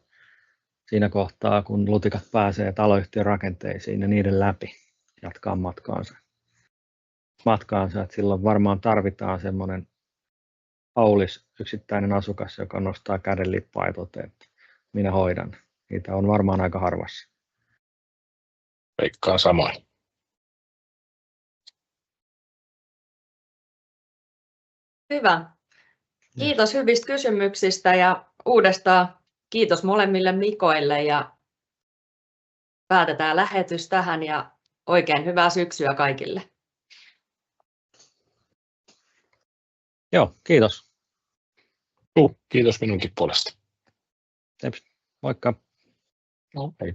[SPEAKER 2] siinä kohtaa, kun lutikat pääsee taloyhtiön rakenteisiin ja niiden läpi jatkaa matkaansa, että silloin varmaan tarvitaan semmoinen aulis yksittäinen asukas, joka nostaa käden lippaa ja toteaa, että minä hoidan. Niitä on varmaan aika harvassa.
[SPEAKER 3] Veikkaan samoin.
[SPEAKER 1] Hyvä. Kiitos hyvistä kysymyksistä ja uudestaan kiitos molemmille Mikoille ja päätetään lähetys tähän ja oikein hyvää syksyä kaikille.
[SPEAKER 2] Joo, kiitos.
[SPEAKER 3] Kiitos minunkin puolesta.
[SPEAKER 2] Moikka.
[SPEAKER 3] No, hei.